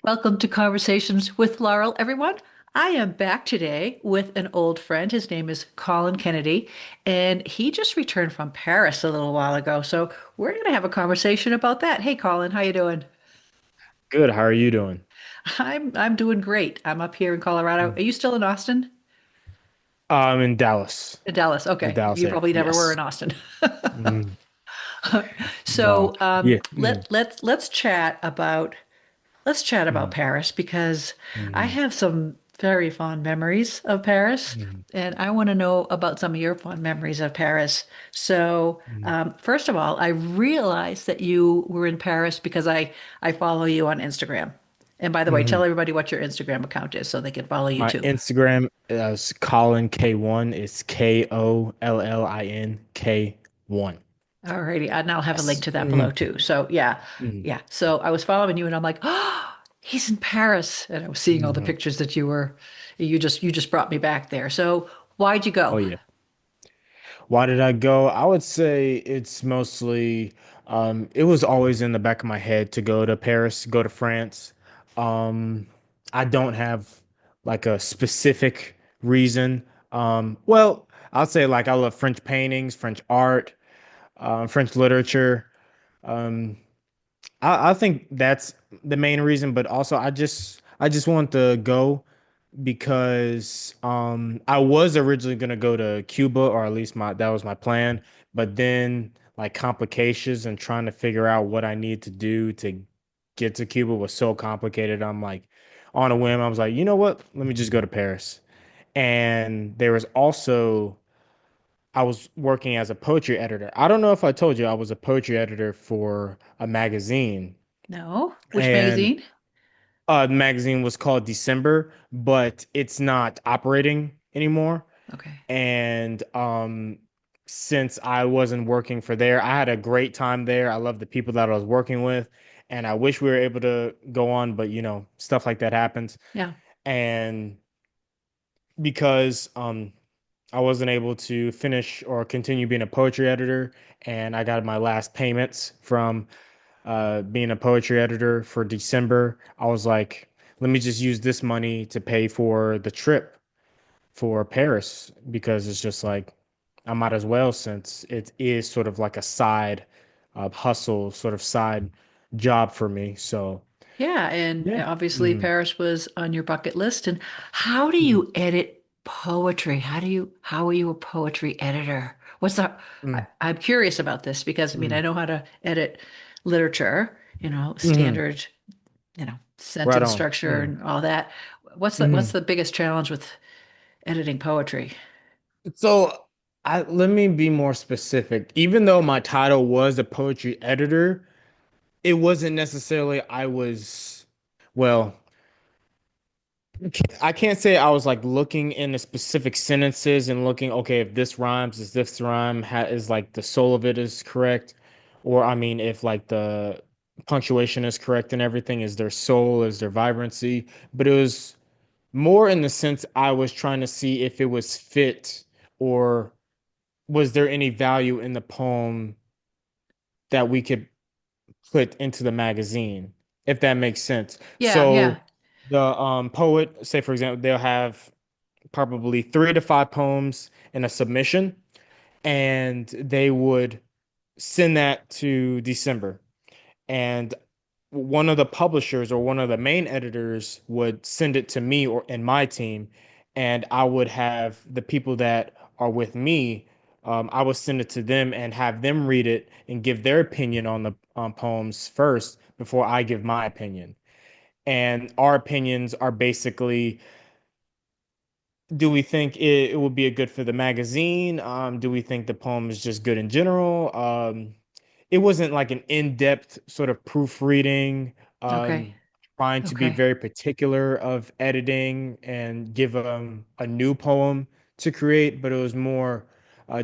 Welcome to Conversations with Laurel, everyone. I am back today with an old friend. His name is Kollin Kennedy, and he just returned from Paris a little while ago. So we're going to have a conversation about that. Hey, Colin, how you doing? Good. How are you doing? I'm doing great. I'm up here in Colorado. Are Mm. you still in Austin? I'm in Dallas, In Dallas. the Okay. Dallas You area. probably never were Yes. in Austin. Mm. No. So Yeah. let's chat about Mm. Paris because I Mm. have some very fond memories of Paris, Mm. and I want to know about some of your fond memories of Paris. So, Mm. first of all, I realized that you were in Paris because I follow you on Instagram. And by the way, tell Mhm. everybody what your Instagram account is so they can follow you My too. Instagram is Kollin K1. It's KOLLINK1. Alrighty, and I'll have a link Yes. to that below Mhm. too. So yeah, Mhm. yeah. So I was following you, and I'm like, oh, he's in Paris, and I was seeing all the Mhm. pictures that you just brought me back there. So why'd you Oh go? yeah. Why did I go? I would say it's mostly, it was always in the back of my head to go to Paris, go to France. Um, I don't have like a specific reason. Well, I'll say like I love French paintings, French art, French literature. Um, I think that's the main reason, but also I just want to go because I was originally gonna go to Cuba, or at least my that was my plan, but then like complications and trying to figure out what I need to do to get to Cuba was so complicated. I'm like on a whim, I was like, you know what? Let me just go to Paris. And there was also I was working as a poetry editor. I don't know if I told you I was a poetry editor for a magazine. No, which And magazine? the magazine was called December, but it's not operating anymore. Okay. And since I wasn't working for there, I had a great time there. I love the people that I was working with, and I wish we were able to go on, but stuff like that happens. Yeah. And because I wasn't able to finish or continue being a poetry editor, and I got my last payments from being a poetry editor for December. I was like, let me just use this money to pay for the trip for Paris because it's just like I might as well since it is sort of like a side hustle, sort of side job for me. So Yeah, and yeah. obviously Mm. Paris was on your bucket list. And how do Mm. you edit poetry? How are you a poetry editor? Mm. I'm curious about this because I mean I Mm. know how to edit literature, Mm. standard, Right sentence on. structure Mm. and all that. What's Mm. the biggest challenge with editing poetry? So let me be more specific. Even though my title was a poetry editor, it wasn't necessarily well, I can't say I was like looking in the specific sentences and looking, okay, if this rhymes, is this rhyme is like the soul of it is correct, or I mean, if like the punctuation is correct and everything, is there soul, is there vibrancy? But it was more in the sense I was trying to see if it was fit or was there any value in the poem that we could put into the magazine, if that makes sense. Yeah, yeah. So the poet, say for example, they'll have probably 3 to 5 poems in a submission, and they would send that to December. And one of the publishers or one of the main editors would send it to me or in my team, and I would have the people that are with me. I would send it to them and have them read it and give their opinion on the poems first before I give my opinion. And our opinions are basically, do we think it would be a good for the magazine? Do we think the poem is just good in general? It wasn't like an in-depth sort of proofreading, Okay. um, trying to be Okay. very particular of editing and give a new poem to create, but it was more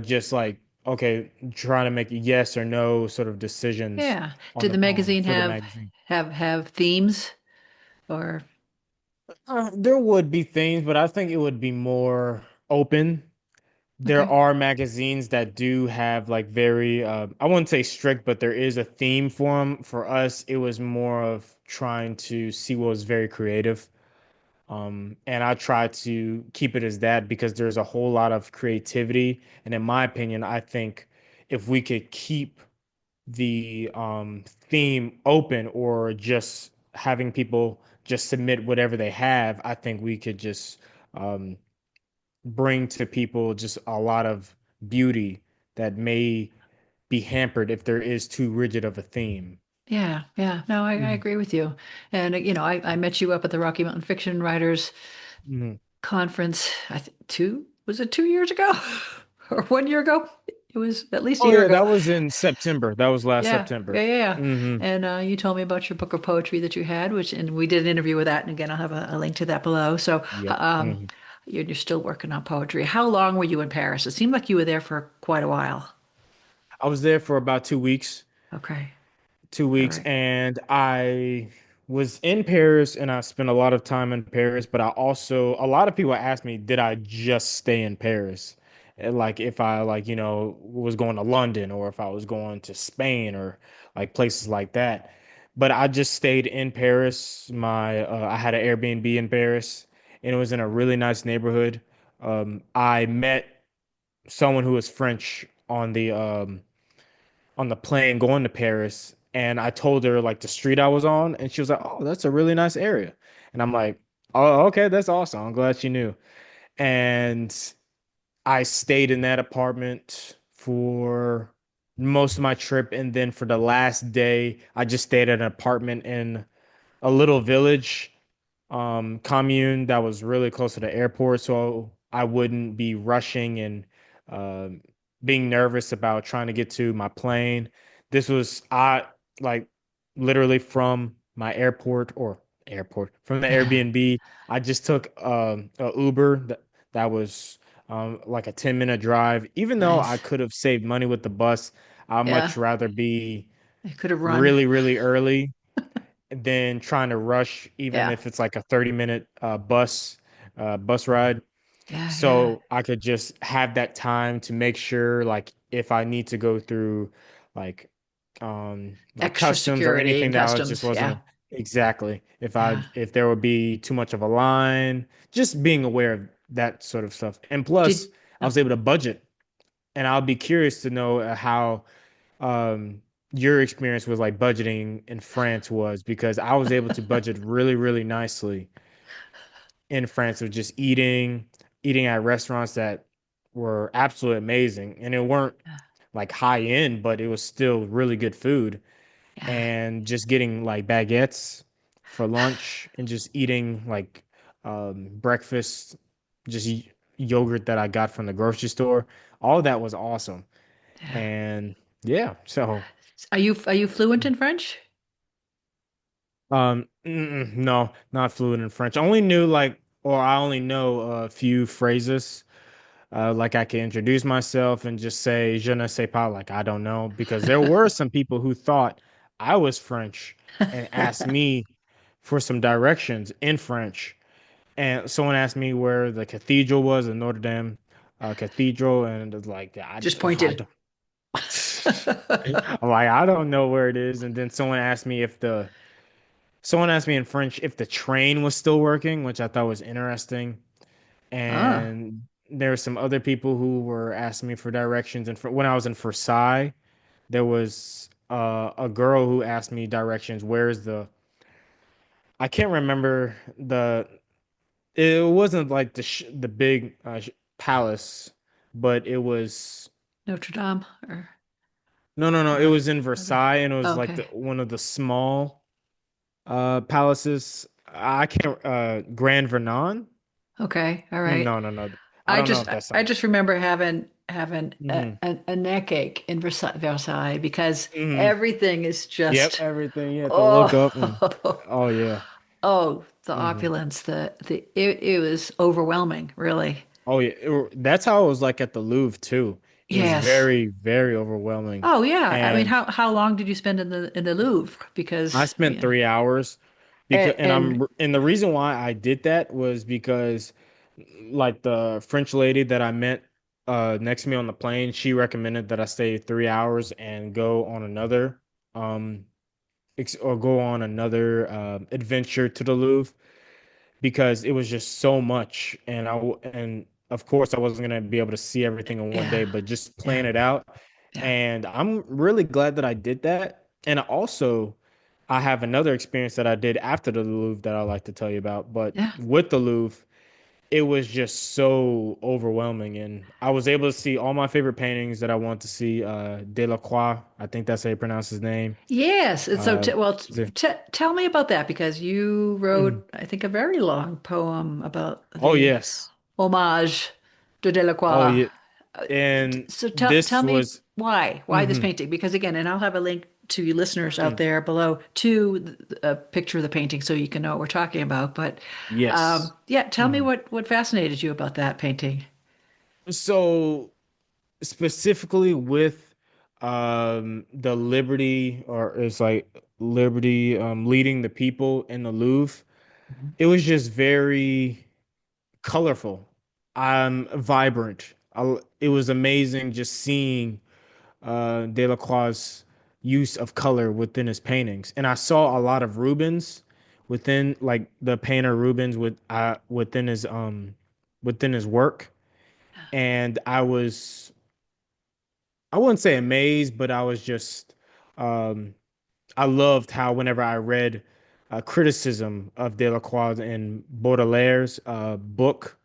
just like, okay, trying to make a yes or no sort of decisions Yeah. on Did the the poem magazine for the have magazine. have themes or There would be things, but I think it would be more open there Okay. are magazines that do have like very I wouldn't say strict, but there is a theme for them. For us, it was more of trying to see what was very creative. And I try to keep it as that because there's a whole lot of creativity. And in my opinion, I think if we could keep the theme open or just having people just submit whatever they have, I think we could just um, bring to people just a lot of beauty that may be hampered if there is too rigid of a theme. Yeah, yeah. No, I Mhm. agree with you. And I met you up at the Rocky Mountain Fiction Writers Mhm. Conference. I think was it 2 years ago or 1 year ago? It was at least a Oh year yeah, ago. that was in September. That was last Yeah, yeah, September. yeah, yeah. Hmm. And you told me about your book of poetry that you had, and we did an interview with that. And again, I'll have a link to that below. So, Yep. Hmm. you're still working on poetry. How long were you in Paris? It seemed like you were there for quite a while. I was there for about 2 weeks. Okay, two all weeks right. and I was in Paris and I spent a lot of time in Paris, but I also a lot of people ask me, did I just stay in Paris? And like if I like, was going to London or if I was going to Spain or like places like that. But I just stayed in Paris. I had an Airbnb in Paris and it was in a really nice neighborhood. I met someone who was French on the plane going to Paris, and I told her like the street I was on, and she was like, "Oh, that's a really nice area." And I'm like, "Oh, okay, that's awesome. I'm glad she knew." And I stayed in that apartment for most of my trip, and then for the last day, I just stayed at an apartment in a little village commune that was really close to the airport, so I wouldn't be rushing and um being nervous about trying to get to my plane. This was I like literally from my airport from the Airbnb. I just took a Uber that was like a 10-minute drive. Even though I Nice. could have saved money with the bus, I'd Yeah, much rather be I could have run. really, really early than trying to rush, even Yeah, if it's like a 30-minute bus ride. yeah, yeah. So I could just have that time to make sure, like, if I need to go through like like Extra customs or security anything and that I just customs. wasn't Yeah, exactly yeah. if there would be too much of a line, just being aware of that sort of stuff. And plus, Did I oh, was able to budget, and I'll be curious to know how um your experience with like budgeting in France was because I was able to budget really, really nicely in France with just eating at restaurants that were absolutely amazing. And it weren't like high end, but it was still really good food. yeah, And just getting like baguettes for lunch and just eating like breakfast, just yogurt that I got from the grocery store. All of that was awesome. yeah. And yeah, so Are you fluent in French? no, not fluent in French. I only knew like, or I only know a few phrases. Like I can introduce myself and just say "je ne sais pas," like I don't know, because there were some people who thought I was French and asked me for some directions in French. And someone asked me where the cathedral was, the Notre Dame Cathedral, and it was like Just I pointed. don't. I'm like, I don't know where it is. And then someone asked me in French if the train was still working, which I thought was interesting. Ah, And there were some other people who were asking me for directions. And when I was in Versailles, there was a girl who asked me directions. Where's I can't remember it wasn't like the big palace, but it was, Notre Dame or no, no, no. It another was in other. Versailles and it was like Okay. one of the small palaces. I can't Grand Vernon? Okay. All right. No, no, no. I I don't know just if that's I something. just remember having Hmm. a neck ache in Versailles because Hmm. everything is Yep, just everything you have to look up and oh oh yeah. oh the Hmm. opulence it was overwhelming really. Oh yeah. That's how it was like at the Louvre too. It was Yes. very, very overwhelming. Oh yeah. I mean, And how long did you spend in the Louvre? I Because spent 3 hours because and and the reason why I did that was because like the French lady that I met next to me on the plane, she recommended that I stay 3 hours and go on another um or go on another adventure to the Louvre because it was just so much, and and of course I wasn't gonna be able to see everything in one Yeah. day, but just Yeah. plan it out. Yeah. And I'm really glad that I did that. And also, I have another experience that I did after the Louvre that I like to tell you about. But Yeah. with the Louvre, it was just so overwhelming, and I was able to see all my favorite paintings that I want to see. Delacroix, I think that's how you pronounce his name. Yes. And so, Uh, well, is it- tell me about that because you Mhm. wrote, I think, a very long poem about Oh the yes, homage de oh Delacroix. yeah, and So tell this me was. why this Mhm. painting? Because again, and I'll have a link to you listeners out Mhm. there below to a picture of the painting so you can know what we're talking about. But Yes. yeah, tell me Mhm. what fascinated you about that painting. So specifically with the Liberty, or it's like Liberty leading the people in the Louvre, Mhm. it was just very colorful, vibrant. It was amazing just seeing Delacroix's use of color within his paintings, and I saw a lot of Rubens within, like the painter Rubens within his work, and I wouldn't say amazed, but I was just um, I loved how whenever I read criticism of Delacroix in Baudelaire's book,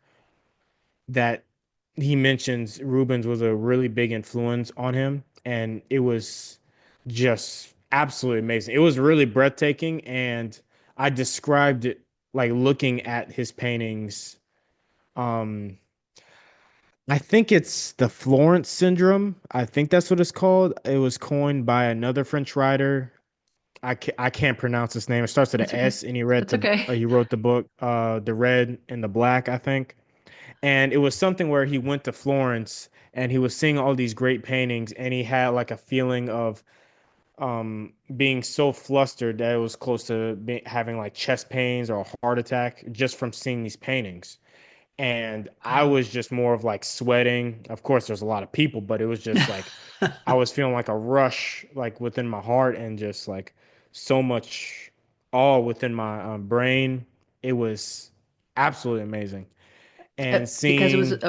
that he mentions Rubens was a really big influence on him, and it was just absolutely amazing. It was really breathtaking, and I described it like looking at his paintings. Um, I think it's the Florence syndrome. I think that's what it's called. It was coined by another French writer. I can't pronounce his name. It starts with an That's okay. S, and That's okay. he wrote the book, The Red and the Black, I think. And it was something where he went to Florence and he was seeing all these great paintings, and he had like a feeling of being so flustered that it was close to having like chest pains or a heart attack just from seeing these paintings. And I Wow. was just more of like sweating. Of course, there's a lot of people, but it was just like I was feeling like a rush like within my heart, and just like so much all within my brain. It was absolutely amazing. And Because it was seeing,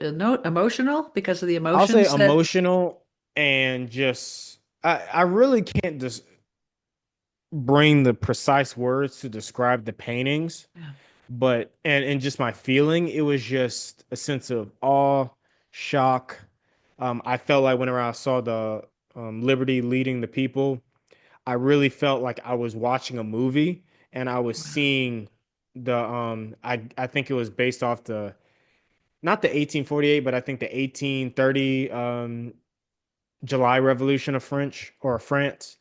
no, emotional because of the I'll say emotions that emotional, and just I really can't just bring the precise words to describe the paintings, yeah, but and just my feeling, it was just a sense of awe, shock. I felt like whenever I saw the Liberty leading the people, I really felt like I was watching a movie, and I was wow, seeing the I think it was based off the, not the 1848, but I think the 1830 July Revolution of France,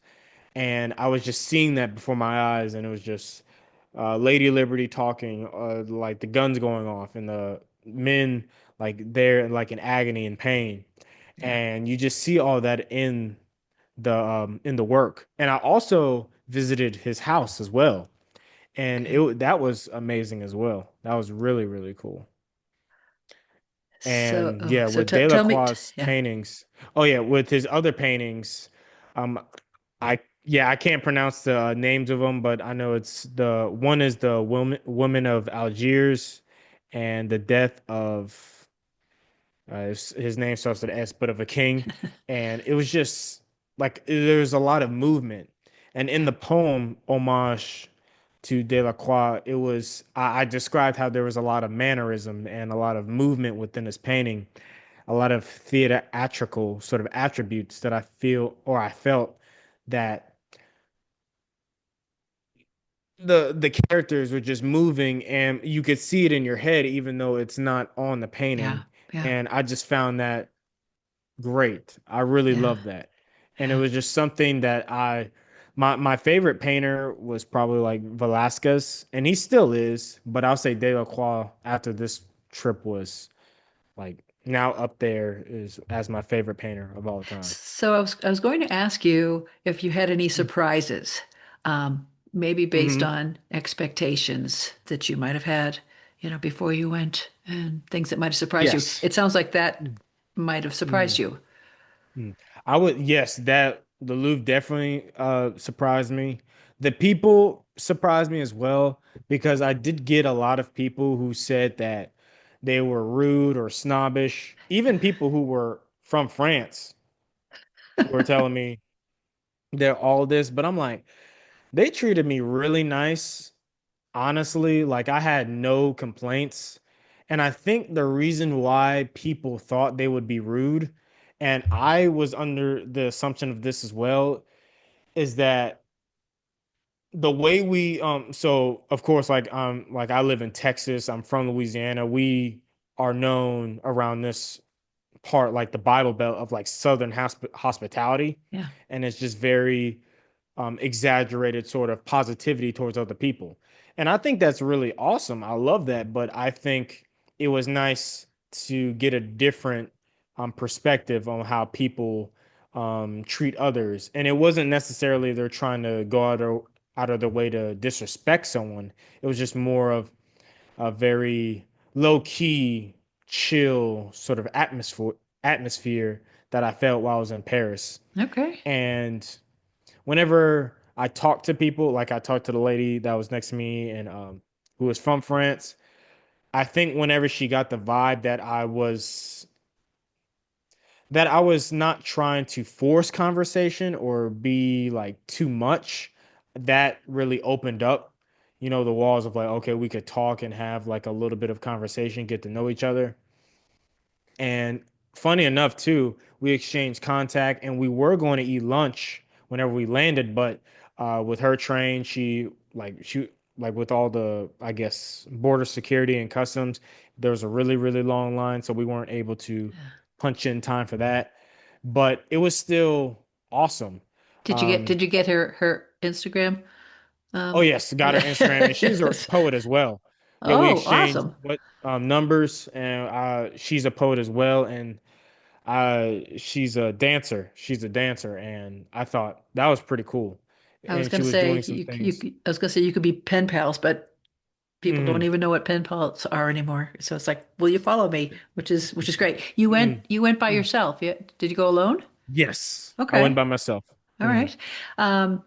and I was just seeing that before my eyes, and it was just Lady Liberty talking, like the guns going off, and the men like they're like in agony and pain, yeah, and you just see all that in the work. And I also visited his house as well, and okay. that was amazing as well. That was really really cool. So, And oh, yeah, so with tell me, Delacroix's yeah, paintings, oh yeah, with his other paintings, um, I can't pronounce the names of them, but I know it's the one is the woman of Algiers, and the death of his name starts with S, but of a king, and it was just like there's a lot of movement, and in yeah, the poem homage to Delacroix, it was I described how there was a lot of mannerism and a lot of movement within his painting, a lot of theatrical sort of attributes that I feel, or I felt, that the characters were just moving, and you could see it in your head even though it's not on the yeah, painting. yeah, And I just found that great. I really yeah, love that. And it yeah. was just something that my favorite painter was probably like Velasquez, and he still is, but I'll say Delacroix after this trip was like now up there is as my favorite painter of all time. So I was going to ask you if you had any surprises, maybe based Mm-hmm. on expectations that you might have had, before you went, and things that might have surprised you. Yes. It sounds like that might have surprised Mm, you. mm. I would, yes, that the Louvre definitely surprised me. The people surprised me as well because I did get a lot of people who said that they were rude or snobbish. Even people who were from France were telling me they're all this, but I'm like, they treated me really nice. Honestly, like I had no complaints. And I think the reason why people thought they would be rude, and I was under the assumption of this as well, is that the way we so of course like I live in Texas, I'm from Louisiana. We are known around this part like the Bible Belt of like Southern hospitality. Yeah. And it's just very exaggerated sort of positivity towards other people. And I think that's really awesome. I love that. But I think it was nice to get a different perspective on how people treat others. And it wasn't necessarily they're trying to go out of their way to disrespect someone. It was just more of a very low key, chill sort of atmosphere that I felt while I was in Paris. Okay. And whenever I talk to people, like I talked to the lady that was next to me and who was from France, I think whenever she got the vibe that I was not trying to force conversation or be like too much, that really opened up, the walls of like, okay, we could talk and have like a little bit of conversation, get to know each other. And funny enough, too, we exchanged contact and we were going to eat lunch whenever we landed, but with her train, she like with all the, I guess, border security and customs, there was a really, really long line, so we weren't able to Yeah. punch in time for that. But it was still awesome. Um, Did you get her Instagram? oh yes, got her Yeah. Instagram, and she's a Yes. poet as well. Yeah, we Oh, exchanged awesome. what numbers, and she's a poet as well, and she's a dancer. She's a dancer, and I thought that was pretty cool. I was And she gonna was say doing some things. I was gonna say you could be pen pals, but people don't Mm, even know what pen pals are anymore. So it's like, will you follow me? Which is great. mm, You went by mm. yourself. Yeah. Did you go alone? Yes, I went Okay. by myself. All Mm, right. Um,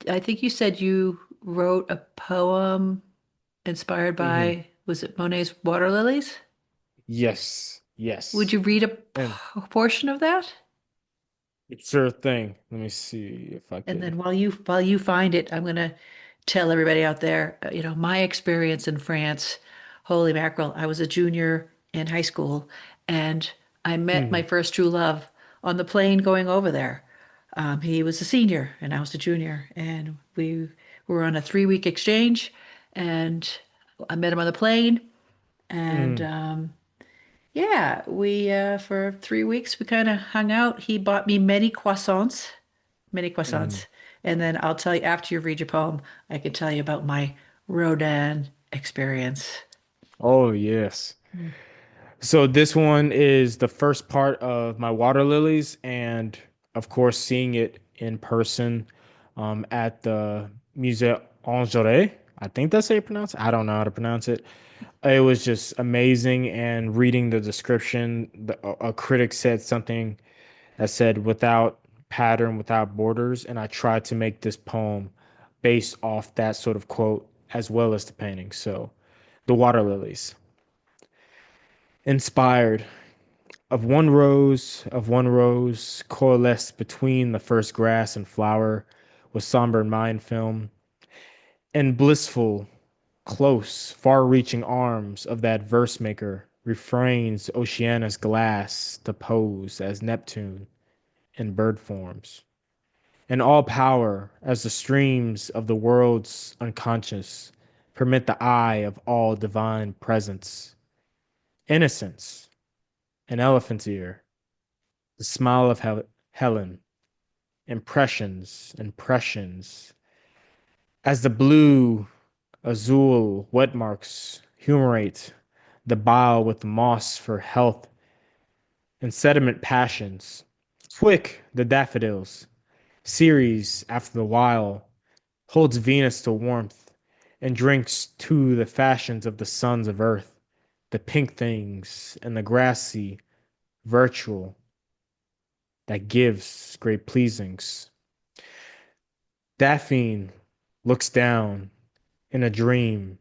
I think you said you wrote a poem inspired hmm. by, was it Monet's Water Lilies? Yes, Would yes, you read a and portion of that? sure thing. Let me see if I And could. then while you find it, I'm gonna tell everybody out there, my experience in France. Holy mackerel! I was a junior in high school, and I met my Mm, first true love on the plane going over there. He was a senior, and I was a junior, and we were on a 3 week exchange, and I met him on the plane, and mm, yeah, we for 3 weeks we kind of hung out. He bought me many mm. croissants. And then I'll tell you after you read your poem, I can tell you about my Rodin experience. Oh yes. Mm. So this one is the first part of my water lilies, and of course, seeing it in person at the Musée Angeret. I think that's how you pronounce it. I don't know how to pronounce it. It was just amazing, and reading the description, a critic said something that said, "Without pattern, without borders," and I tried to make this poem based off that sort of quote as well as the painting. So, the water lilies, inspired. Of one rose, coalesced between the first grass and flower, with somber mind film, and blissful, close, far-reaching arms of that verse maker refrains Oceanus glass to pose as Neptune in bird forms, and all power as the streams of the world's unconscious permit the eye of all divine presence, innocence, an elephant's ear, the smile of Helen, impressions, as the blue, azul wet marks humorate the bile with moss for health and sediment passions. Quick the daffodils, Ceres after the while, holds Venus to warmth and drinks to the fashions of the sons of earth, the pink things and the grassy. virtual, that gives great pleasings. Daphne looks down in a dream,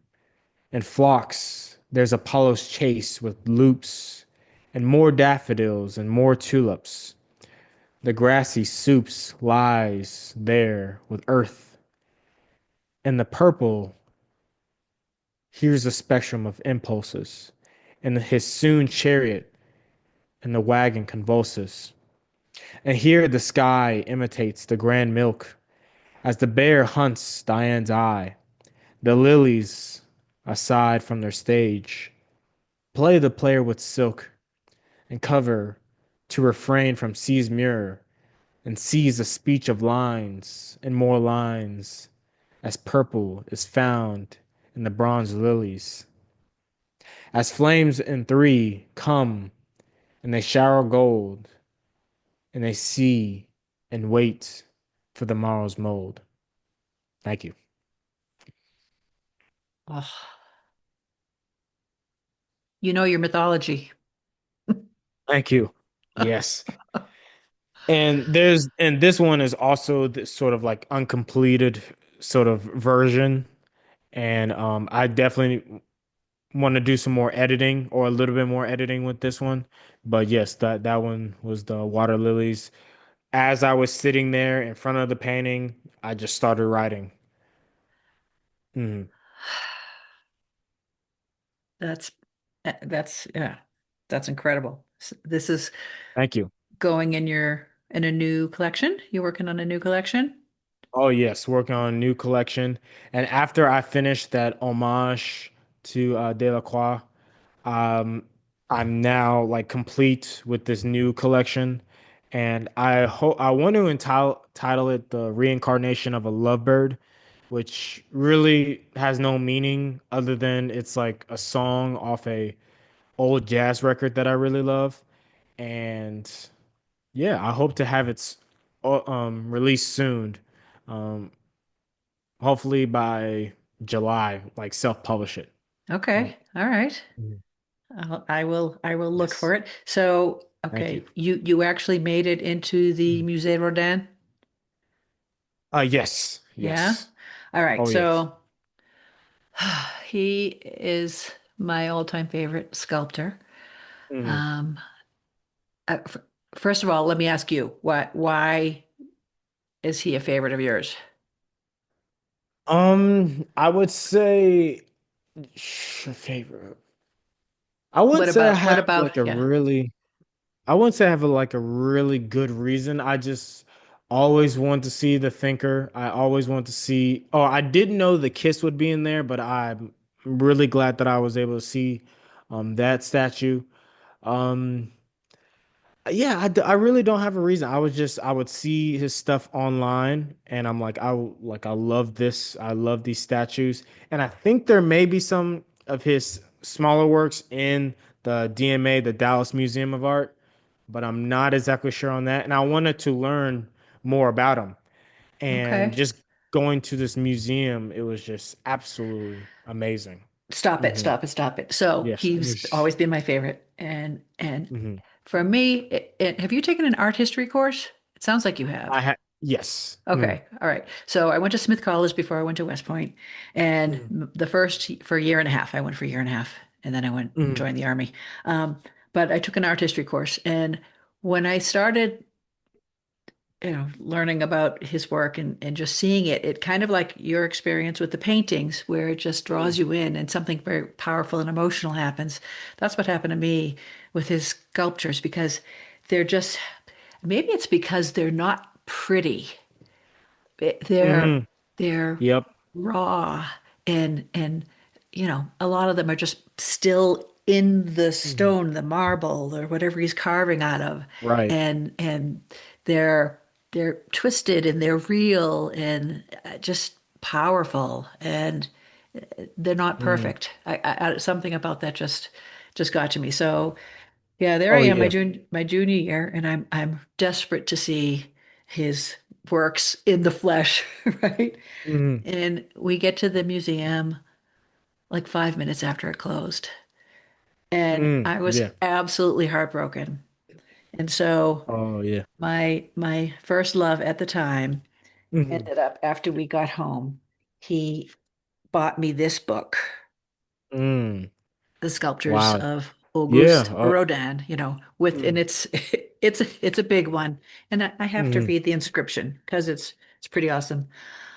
and flocks there's Apollo's chase with loops, and more daffodils and more tulips. The grassy soups lies there with earth, and the purple here's a spectrum of impulses, and his soon chariot and the wagon convulses. And here the sky imitates the grand milk as the bear hunts Diane's eye. The lilies, aside from their stage, play the player with silk and cover to refrain from sea's mirror and sees a speech of lines and more lines as purple is found in the bronze lilies. As flames in three come and they shower gold and they see and wait for the morrow's mold. Thank you. Oh, you know your mythology. Thank you. Yes. And this one is also this sort of like uncompleted sort of version. And I definitely want to do some more editing or a little bit more editing with this one. But yes, that one was the water lilies. As I was sitting there in front of the painting, I just started writing. Mhm. That's yeah, that's incredible. This is Thank you. going in your in a new collection. You working on a new collection? Oh yes, working on a new collection. And after I finished that homage to Delacroix, um, I'm now like complete with this new collection, and I want to title it "The Reincarnation of a Lovebird," which really has no meaning other than it's like a song off a old jazz record that I really love, and yeah, I hope to have released soon. Um, hopefully by July, like self-publish it. Okay, all right. Mhm. I will look Yes. for it. So, Thank you. okay, you actually made it into the Mhm. Musée Rodin? Yes. Yeah. Yes. All right. Oh, yes. So he is my all-time favorite sculptor. Mhm. Um, first of all, let me ask you, why is he a favorite of yours? I would say favorite. I wouldn't say I What have about like a yeah. really I wouldn't say I have like a really good reason. I just always want to see the thinker. I always want to see. Oh, I didn't know the kiss would be in there, but I'm really glad that I was able to see that statue. Um yeah, I really don't have a reason. I would see his stuff online and I'm like I love this. I love these statues. And I think there may be some of his smaller works in the DMA, the Dallas Museum of Art, but I'm not exactly sure on that. And I wanted to learn more about him. And Okay. just going to this museum, it was just absolutely amazing. Stop it, Hmm. stop it, stop it. So Yes, it he's was. always been my favorite. And Mhm. for me, have you taken an art history course? It sounds like you have. I had yes. Okay, all right. So I went to Smith College before I went to West Point, and Mm-hmm. the first for a year and a half, I went for a year and a half, and then I went and joined the army. But I took an art history course, and when I started, learning about his work and just seeing it, it kind of like your experience with the paintings, where it just draws Mm-hmm. you in, and something very powerful and emotional happens. That's what happened to me with his sculptures because they're just maybe it's because they're not pretty. They're Hmm. they're Yep. raw and a lot of them are just still in the Mhm. stone, the marble or whatever he's carving out of. Right. And they're they're twisted and they're real and just powerful and they're not Mm. perfect. Something about that just got to me. So yeah, there I Oh am, yeah. my junior year, and I'm desperate to see his works in the flesh, right? Hmm. And we get to the museum like 5 minutes after it closed, and Mm. I was Yeah. absolutely heartbroken. And so Oh yeah. my first love at the time Hmm. ended up after we got home. He bought me this book, Mm. The Sculptures Wow. of Yeah. Auguste Rodin, with and Mm. it's a big one. And I have to Hmm. read the inscription because it's pretty awesome.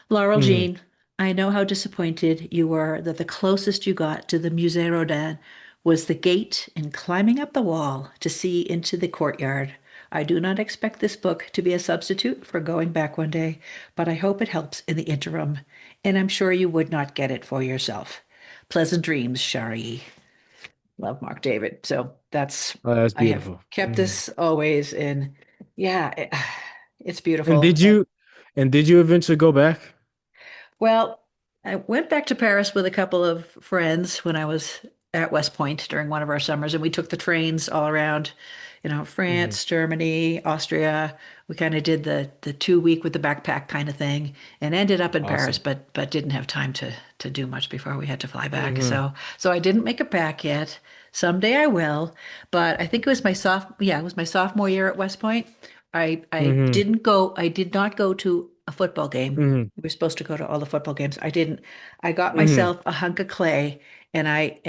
Laurel Hmm. Jean, I know how disappointed you were that the closest you got to the Musée Rodin was the gate and climbing up the wall to see into the courtyard. I do not expect this book to be a substitute for going back one day, but I hope it helps in the interim, and I'm sure you would not get it for yourself. Pleasant dreams, Shari. Love, Mark David. So Oh, that's I have beautiful. kept Hmm. this always in, yeah, it's And beautiful. did you and did you eventually go back? Well, I went back to Paris with a couple of friends when I was at West Point during one of our summers, and we took the trains all around, Hmm. France, Germany, Austria. We kind of did the 2 week with the backpack kind of thing, and ended up in Paris, Awesome. but didn't have time to do much before we had to fly back. Hmm. So I didn't make it back yet. Someday I will, but I think it was it was my sophomore year at West Point. Hmm. I did not go to a football game. Hmm. We were supposed to go to all the football games. I didn't. I got Hmm. myself a hunk of clay and I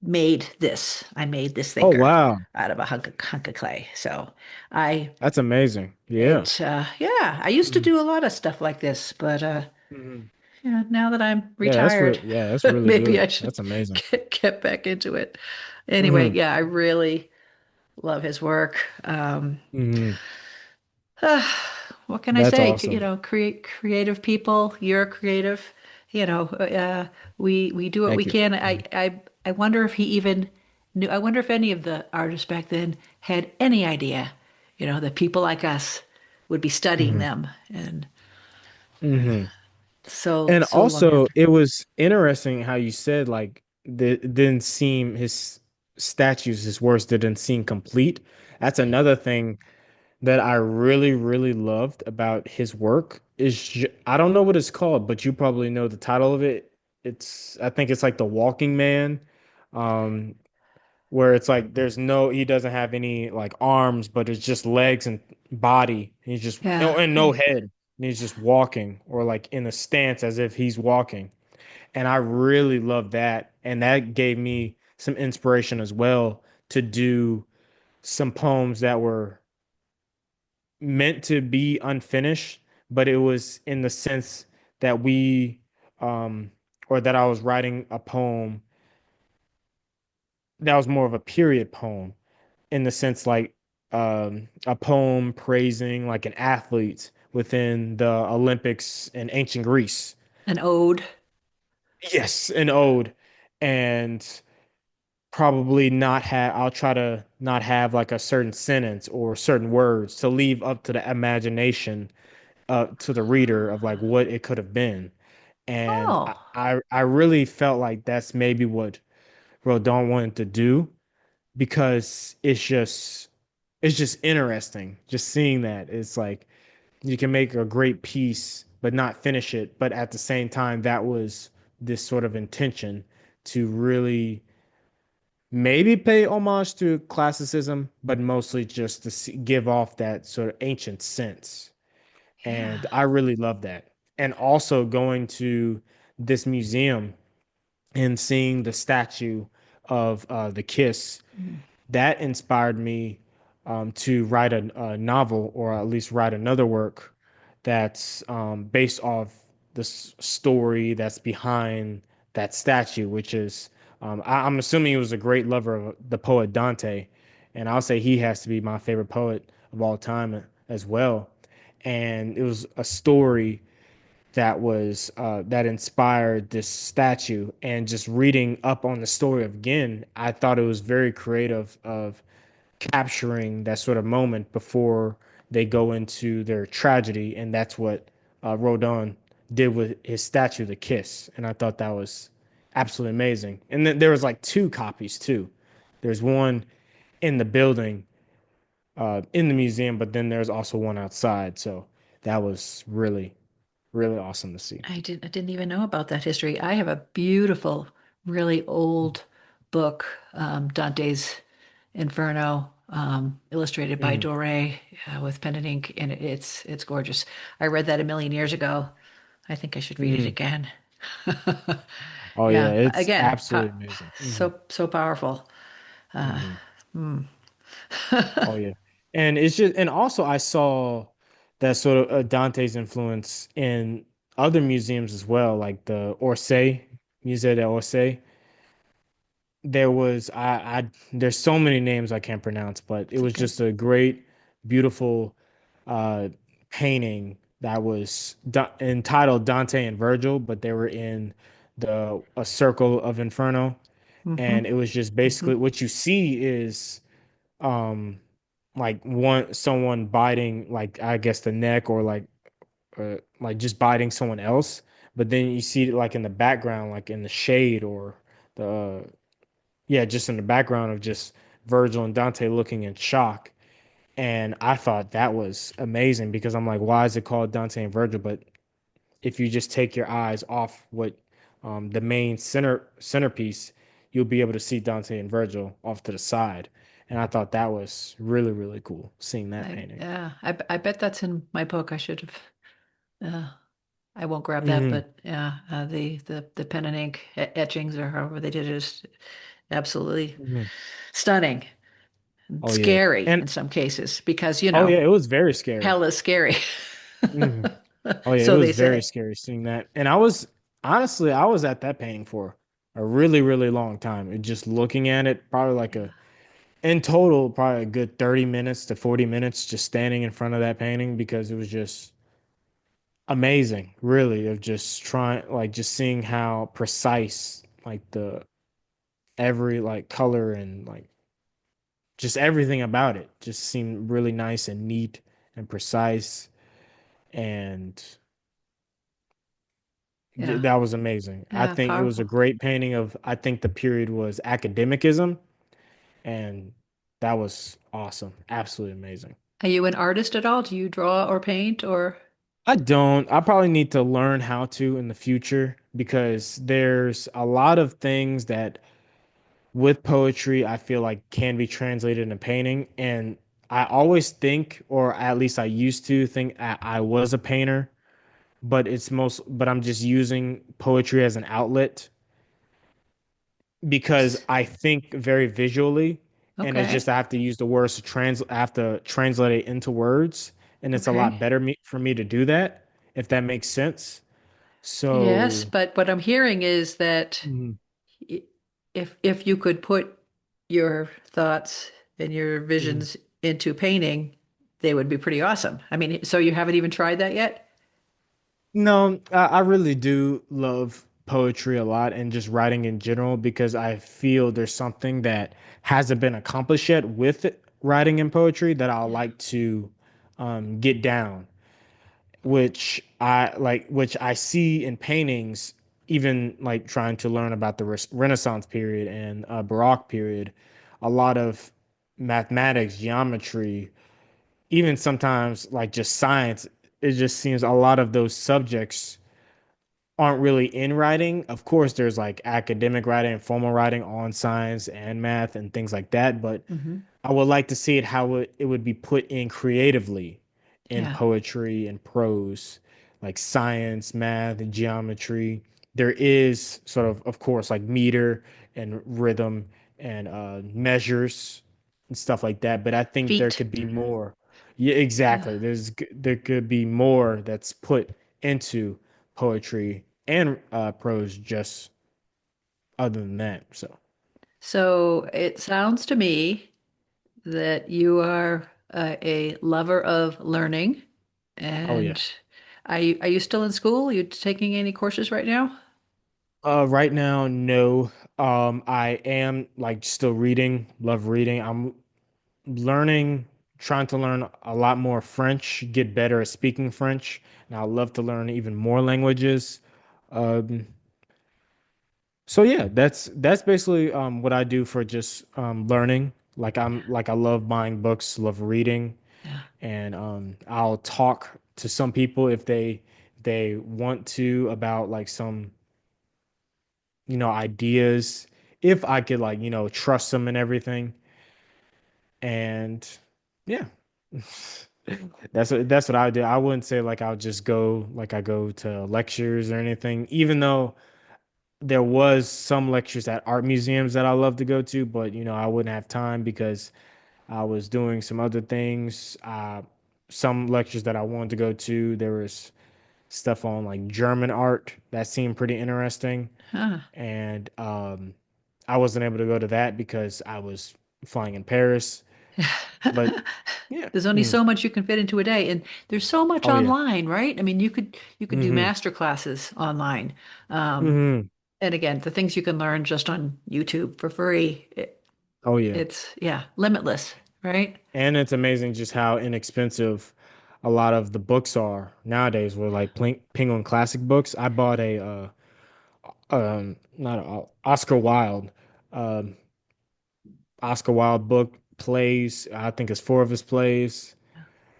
made this. I made this Oh thinker wow. out of a hunk of clay. So I That's amazing. Yeah. it yeah, I used to do a lot of stuff like this, but Hmm. yeah, now that I'm Yeah, retired, that's really maybe good. I should That's amazing. get back into it. Anyway, Hmm. yeah, I really love his work. Hmm. What can I That's say? awesome. Create creative people. You're creative. We do what we Thank you. can. Mhm. I wonder if he even knew. I wonder if any of the artists back then had any idea, that people like us would be studying Hmm. them, and Hmm. And so long also, after. it was interesting how you said like it didn't seem his statues, his works didn't seem complete. That's another thing that I really, really loved about his work I don't know what it's called, but you probably know the title of it. I think it's like The Walking Man, um, where it's like he doesn't have any like arms, but it's just legs and body. He's just, Yeah, oh, and no head. And he's just walking or like in a stance as if he's walking. And I really love that. And that gave me some inspiration as well to do some poems that were meant to be unfinished, but it was in the sense that um, or that I was writing a poem that was more of a period poem in the sense like a poem praising like an athlete within the Olympics in ancient Greece. an ode. Yes, an ode. And probably not have, I'll try to not have like a certain sentence or certain words to leave up to the imagination to the reader of like what it could have been. And Oh, I really felt like that's maybe what Rodin wanted to do because it's just interesting just seeing that. It's like you can make a great piece but not finish it, but at the same time that was this sort of intention to really maybe pay homage to classicism, but mostly just to give off that sort of ancient sense. yeah. And I really love that. And also going to this museum and seeing the statue of the kiss, Mm. that inspired me to write a novel or at least write another work that's based off the story that's behind that statue, which is I'm assuming he was a great lover of the poet Dante, and I'll say he has to be my favorite poet of all time as well. And it was a story that inspired this statue. And just reading up on the story again, I thought it was very creative of capturing that sort of moment before they go into their tragedy, and that's what Rodin did with his statue, The Kiss, and I thought that was absolutely amazing. And then there was like two copies too. There's one in the building, in the museum, but then there's also one outside. So that was really, really awesome to see. I didn't even know about that history. I have a beautiful, really old book, Dante's Inferno. illustrated by Mhm. Doré with pen and ink, and it's gorgeous. I read that a million years ago. I think I should read it Mhm. again. Oh yeah, Yeah, it's again, absolutely amazing. so powerful. Hmm. Mm. Oh yeah, and it's just, and also I saw that sort of Dante's influence in other museums as well, like the Orsay, Musée d'Orsay. There was there's so many names I can't pronounce, but it It's was okay. just a great, beautiful uh painting that was entitled Dante and Virgil, but they were in the a circle of Inferno, Hmm. and it was just Hmm. basically what you see is um like one someone biting, like I guess the neck, or like just biting someone else, but then you see it like in the background, like in the shade, or the yeah, just in the background of just Virgil and Dante looking in shock. And I thought that was amazing because I'm like, why is it called Dante and Virgil? But if you just take your eyes off what the main centerpiece, you'll be able to see Dante and Virgil off to the side. And I thought that was really, really cool seeing that painting. I bet that's in my book. I should have. Uh, I won't grab that, Hmm. but yeah, the pen and ink etchings or however they did it is absolutely Hmm. stunning and Oh yeah, scary and in some cases because oh yeah, it was very scary. hell is scary. Hmm. Oh yeah, it So was they very say. scary seeing that. And I was honestly, I was at that painting for a really, really long time. It just looking at it, probably like Yeah, a in total, probably a good 30 minutes to 40 minutes just standing in front of that painting because it was just amazing, really, of just trying, like just seeing how precise like the every like color and like just everything about it just seemed really nice and neat and precise. And yeah, that was amazing. I yeah, think it was a powerful. great painting of, I think the period was academicism, and that was awesome. Absolutely amazing. Are you an artist at all? Do you draw or paint or? I don't. I probably need to learn how to in the future because there's a lot of things that with poetry I feel like can be translated into painting. And I always think, or at least I used to think, I was a painter, but I'm just using poetry as an outlet because I think very visually, and it's just Okay, I have to use the words to I have to translate it into words, and it's a lot okay. better for me to do that, if that makes sense. Yes, So, but what I'm hearing is that mhm, i- if you could put your thoughts and your mhm. visions into painting, they would be pretty awesome. I mean, so you haven't even tried that yet? No, I really do love poetry a lot and just writing in general because I feel there's something that hasn't been accomplished yet with writing and poetry that I Yeah. like to get down, which I see in paintings, even like trying to learn about the Renaissance period and Baroque period, a lot of mathematics, geometry, even sometimes like just science. It just seems a lot of those subjects aren't really in writing. Of course, there's like academic writing and formal writing on science and math and things like that, but Hmm. I would like to see it how it would be put in creatively in Yeah. poetry and prose, like science, math, and geometry. There is of course, like meter and rhythm and measures and stuff like that. But I think there Feet. could be more. Yeah, Yeah. exactly. There could be more that's put into poetry and prose just other than that. So, So it sounds to me that you are a lover of learning. oh And yeah. are you still in school? Are you taking any courses right now? Right now, no. I am like still reading, love reading. I'm learning, trying to learn a lot more French, get better at speaking French, and I love to learn even more languages. Um, so yeah, that's basically what I do for just learning. Like I love buying books, love reading, Yeah. and I'll talk to some people if they want to about like some ideas, if I could like trust them and everything. And yeah. That's what I do. I wouldn't say like I'll just go like I go to lectures or anything, even though there was some lectures at art museums that I love to go to, but I wouldn't have time because I was doing some other things. Some lectures that I wanted to go to, there was stuff on like German art that seemed pretty interesting, Huh. and I wasn't able to go to that because I was flying in Paris. But yeah, There's only so much you can fit into a day, and there's so much oh yeah, online, right? I mean, you could do hmm master classes online. Um, hmm and again, the things you can learn just on YouTube for free, oh yeah. it's yeah, limitless, right? And it's amazing just how inexpensive a lot of the books are nowadays. With like Penguin Classic books, I bought a not a, Oscar Wilde, um, Oscar Wilde book plays. I think it's four of his plays,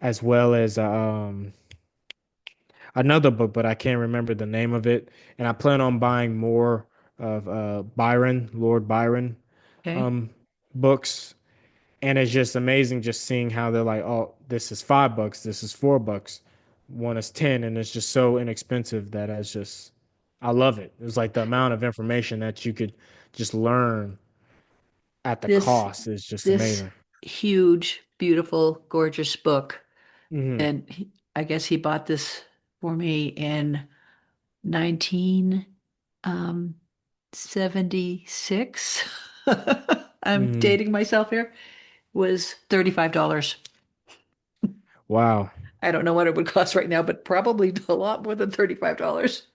as well as another book, but I can't remember the name of it. And I plan on buying more of Byron, Lord Byron, Okay. um, books. And it's just amazing just seeing how they're like, oh, this is $5, this is $4, one is 10, and it's just so inexpensive that I love it. It's like the amount of information that you could just learn at the This cost is just this amazing. huge, beautiful, gorgeous book, Hmm and I guess he bought this for me in 19 um 76. I'm hmm dating myself here. Was $35. Wow, I don't know what it would cost right now, but probably a lot more than $35.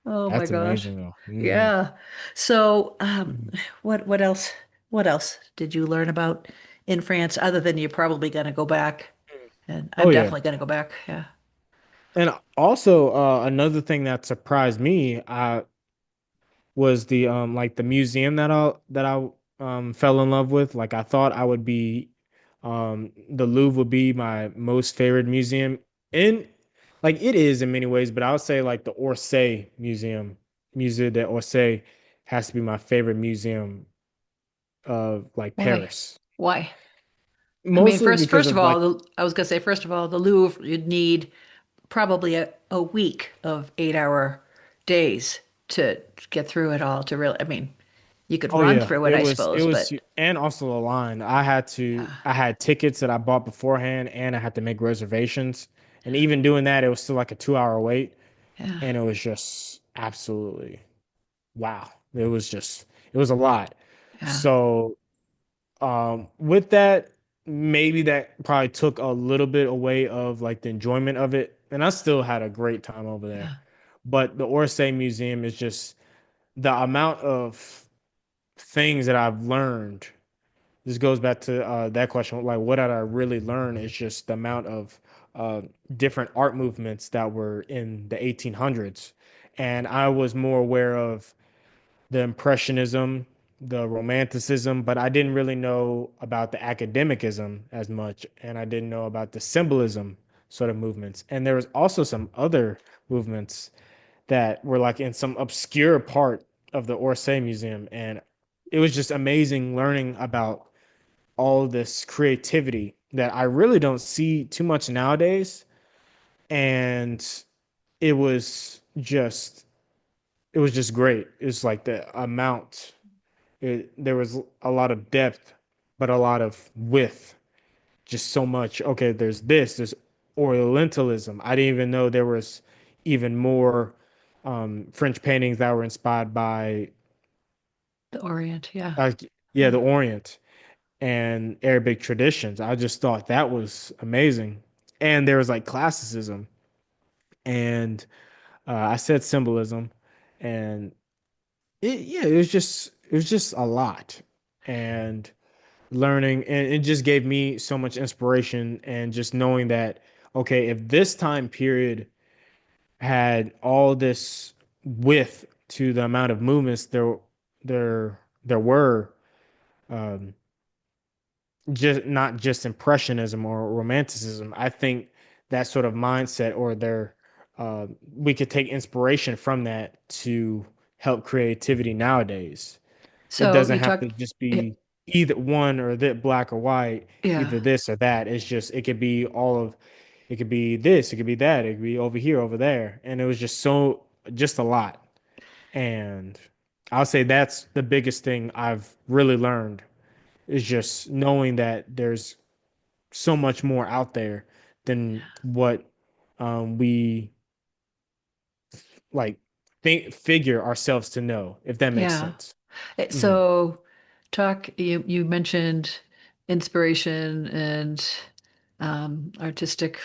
Oh my that's gosh. amazing though. Yeah. So, Mhm. what else? What else did you learn about in France other than you're probably going to go back? And Oh I'm yeah. definitely going to go back. Yeah. And also another thing that surprised me, was the like the museum that I fell in love with. Like I thought I would be the Louvre would be my most favorite museum in like it is in many ways, but I would say like the Orsay Museum, Musée d'Orsay has to be my favorite museum of like Why? Paris. Why? I mean, Mostly first, because first of of like all, I was going to say, first of all, the Louvre, you'd need probably a week of 8 hour days to get through it all to really, I mean, you could oh run yeah, through it, it I was it suppose, was but and also the line. yeah, I had tickets that I bought beforehand and I had to make reservations. And even doing that, it was still like a 2 hour wait. yeah, And it was just absolutely wow. It was a lot. yeah, So with that, maybe that probably took a little bit away of like the enjoyment of it. And I still had a great time over there. yeah. But the Orsay Museum is just the amount of things that I've learned. This goes back to that question, like what did I really learn? It's just the amount of uh, different art movements that were in the 1800s, and I was more aware of the Impressionism, the Romanticism, but I didn't really know about the academicism as much, and I didn't know about the symbolism sort of movements. And there was also some other movements that were like in some obscure part of the Orsay Museum, and it was just amazing learning about all this creativity that I really don't see too much nowadays. And it was just it was just great. It's like the amount there was a lot of depth, but a lot of width. Just so much. Okay, there's Orientalism. I didn't even know there was even more French paintings that were inspired by The Orient, yeah, uh, yeah, the yeah, Orient and Arabic traditions. I just thought that was amazing. And there was like classicism and I said symbolism and it was just a lot and learning and it just gave me so much inspiration and just knowing that okay, if this time period had all this width to the amount of movements there were um just not just impressionism or romanticism. I think that sort of mindset or their we could take inspiration from that to help creativity nowadays. It so doesn't you have to talk just eh, be. either one or that black or white, Yeah. either this or that. It's just it could be all of it could be this, it could be that, it could be over here, over there. And it was just a lot. And I'll say that's the biggest thing I've really learned is just knowing that there's so much more out there than what we like think figure ourselves to know, if that makes Yeah. sense. Hmm. So talk you mentioned inspiration and artistic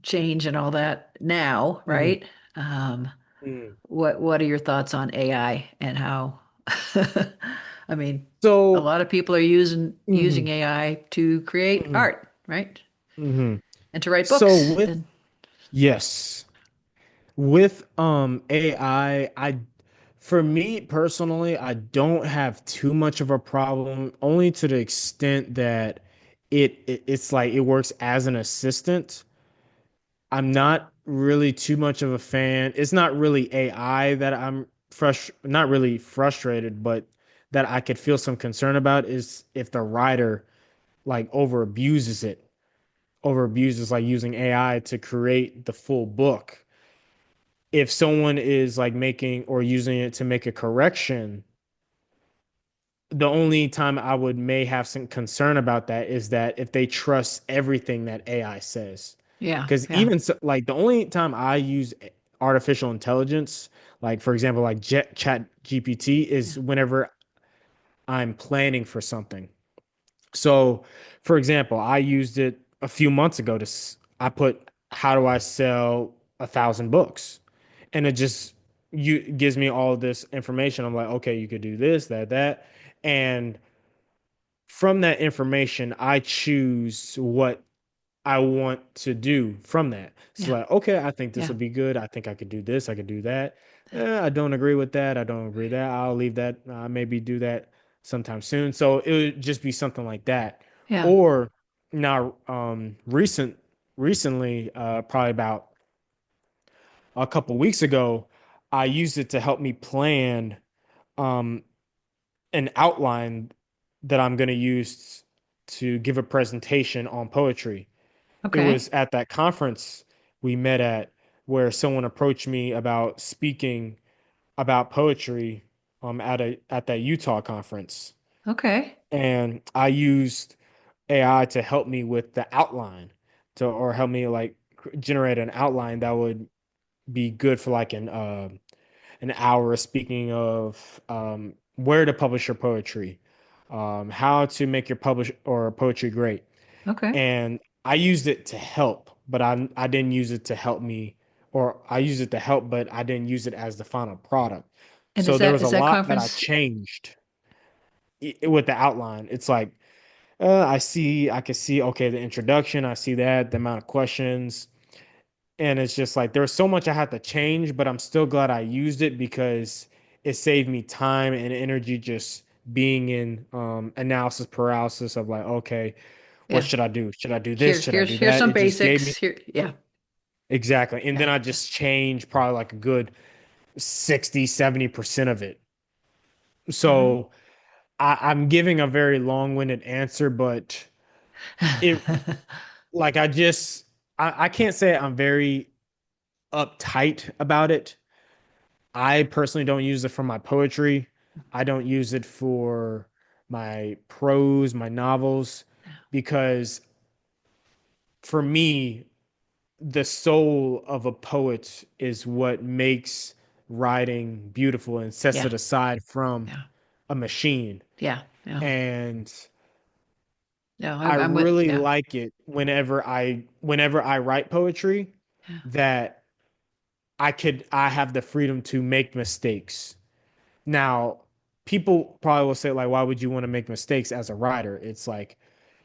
change and all that now, Hmm. right? Um, Hmm. what are your thoughts on AI and how I mean, a So, lot of people are using hmm AI to create hmm art, right? hmm And to write so books. with And yes, with AI, for me personally, I don't have too much of a problem, only to the extent that it's like it works as an assistant. I'm not really too much of a fan. It's not really AI that I'm not really frustrated, but that I could feel some concern about is if the writer like over abuses like using AI to create the full book. If someone is like making or using it to make a correction, the only time I would may have some concern about that is that if they trust everything that AI says. yeah, Because yeah, even so, like the only time I use artificial intelligence, like for example, like Chat GPT, is yeah. whenever I'm planning for something. So, for example, I used it a few months ago I put how do I sell 1,000 books, and it just you gives me all this information. I'm like, okay, you could do this, that, that, and from that information, I choose what I want to do from that. So Yeah. like, okay, I think this Yeah. would be good. I think I could do this. I could do that. I don't agree with that. I don't agree with that. I'll leave that. Maybe do that sometime soon. So it would just be something like that. Yeah. Or now, recently, probably about a couple weeks ago, I used it to help me plan um, an outline that I'm going to use to give a presentation on poetry. It Okay. was at that conference we met at where someone approached me about speaking about poetry at that Utah conference. Okay. And I used AI to help me with the outline or help me like generate an outline that would be good for like an hour speaking of where to publish your poetry, how to make your publish or poetry great. Okay. And I used it to help, but I didn't use it to help me, or I used it to help, but I didn't use it as the final product. And So there was a is that lot that I conference? changed with the outline. It's like I can see okay the introduction, I see that the amount of questions, and it's just like there's so much I had to change, but I'm still glad I used it because it saved me time and energy just being in analysis paralysis of like okay, what Yeah. should I do? Should I do this? Should I do Here's that? some It just gave me basics. Here. Yeah. exactly. And Yeah. then I Yeah. just changed probably like a good 60, 70% of it. All right. So I'm giving a very long-winded answer, but it like I can't say I'm very uptight about it. I personally don't use it for my poetry. I don't use it for my prose, my novels, because for me, the soul of a poet is what makes writing beautiful and sets Yeah. it aside from Yeah. a machine. Yeah. Yeah. And No, I I'm with. really Yeah. like it whenever I write poetry Yeah. that I have the freedom to make mistakes. Now, people probably will say like why would you want to make mistakes as a writer? It's like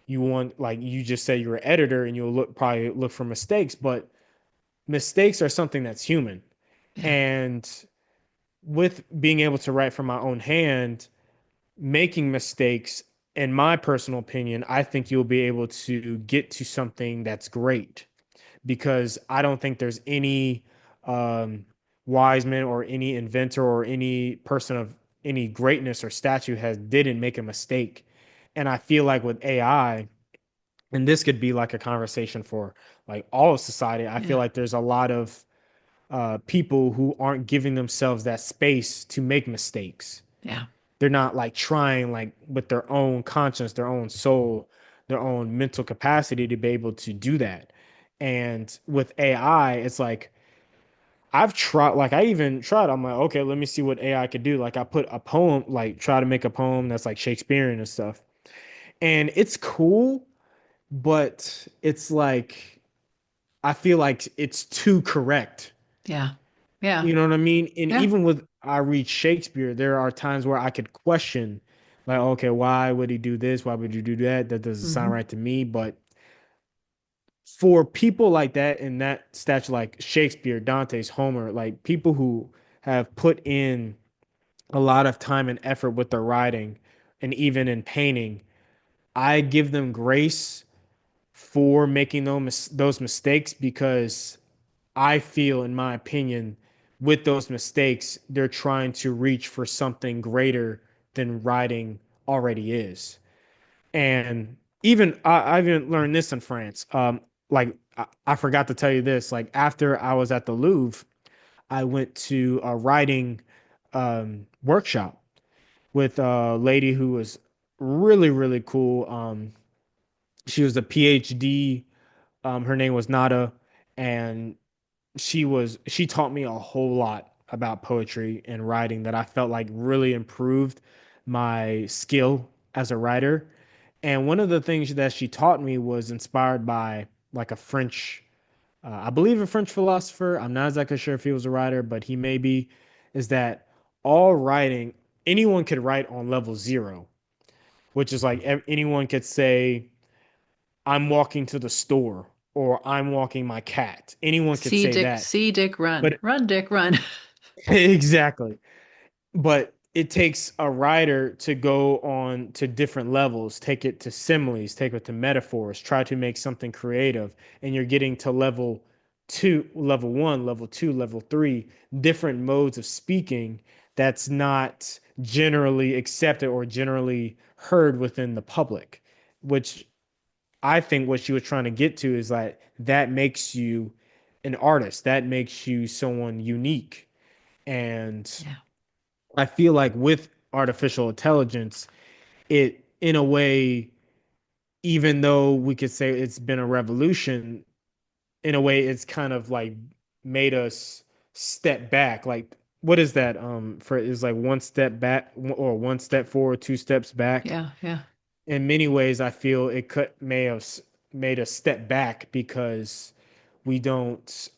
you want like you just say you're an editor and you'll probably look for mistakes, but mistakes are something that's human. Yeah. And with being able to write from my own hand, making mistakes, in my personal opinion, I think you'll be able to get to something that's great because I don't think there's any um, wise man or any inventor or any person of any greatness or statue has didn't make a mistake. And I feel like with AI, and this could be like a conversation for like all of society, I feel Yeah. like there's a lot of people who aren't giving themselves that space to make mistakes. Yeah. They're not like trying like with their own conscience, their own soul, their own mental capacity to be able to do that. And with AI, it's like I've tried, like I even tried. I'm like, okay, let me see what AI could do. Like I put a poem, like try to make a poem that's like Shakespearean and stuff. And it's cool, but it's like I feel like it's too correct. Yeah. Yeah. You know what I mean? And Yeah. even with I read Shakespeare, there are times where I could question, like, okay, why would he do this? Why would you do that? That doesn't sound Hmm. right to me. But for people like that in that stature, like Shakespeare, Dante's, Homer, like people who have put in a lot of time and effort with their writing and even in painting, I give them grace for making those mistakes because I feel, in my opinion, with those mistakes, they're trying to reach for something greater than writing already is. And even I even learned this in France. Like I forgot to tell you this. Like after I was at the Louvre, I went to a writing workshop with a lady who was really, really cool. She was a PhD. Her name was Nada, and she taught me a whole lot about poetry and writing that I felt like really improved my skill as a writer. And one of the things that she taught me was inspired by like a French, I believe a French philosopher. I'm not exactly sure if he was a writer, but he may be, is that all writing, anyone could write on level zero, which is like anyone could say, I'm walking to the store or I'm walking my cat. Anyone could say that. See Dick run. But Run, Dick, run. exactly. But it takes a writer to go on to different levels, take it to similes, take it to metaphors, try to make something creative. And you're getting to level two, level one, level two, level three, different modes of speaking that's not generally accepted or generally heard within the public, which I think what she was trying to get to is like that makes you an artist, that makes you someone unique. And Yeah. I feel like with artificial intelligence, it in a way, even though we could say it's been a revolution, in a way it's kind of like made us step back. Like what is that? For is like one step back or one step forward, two steps back. Yeah. Yeah. In many ways, I feel it could may have made us step back because we don't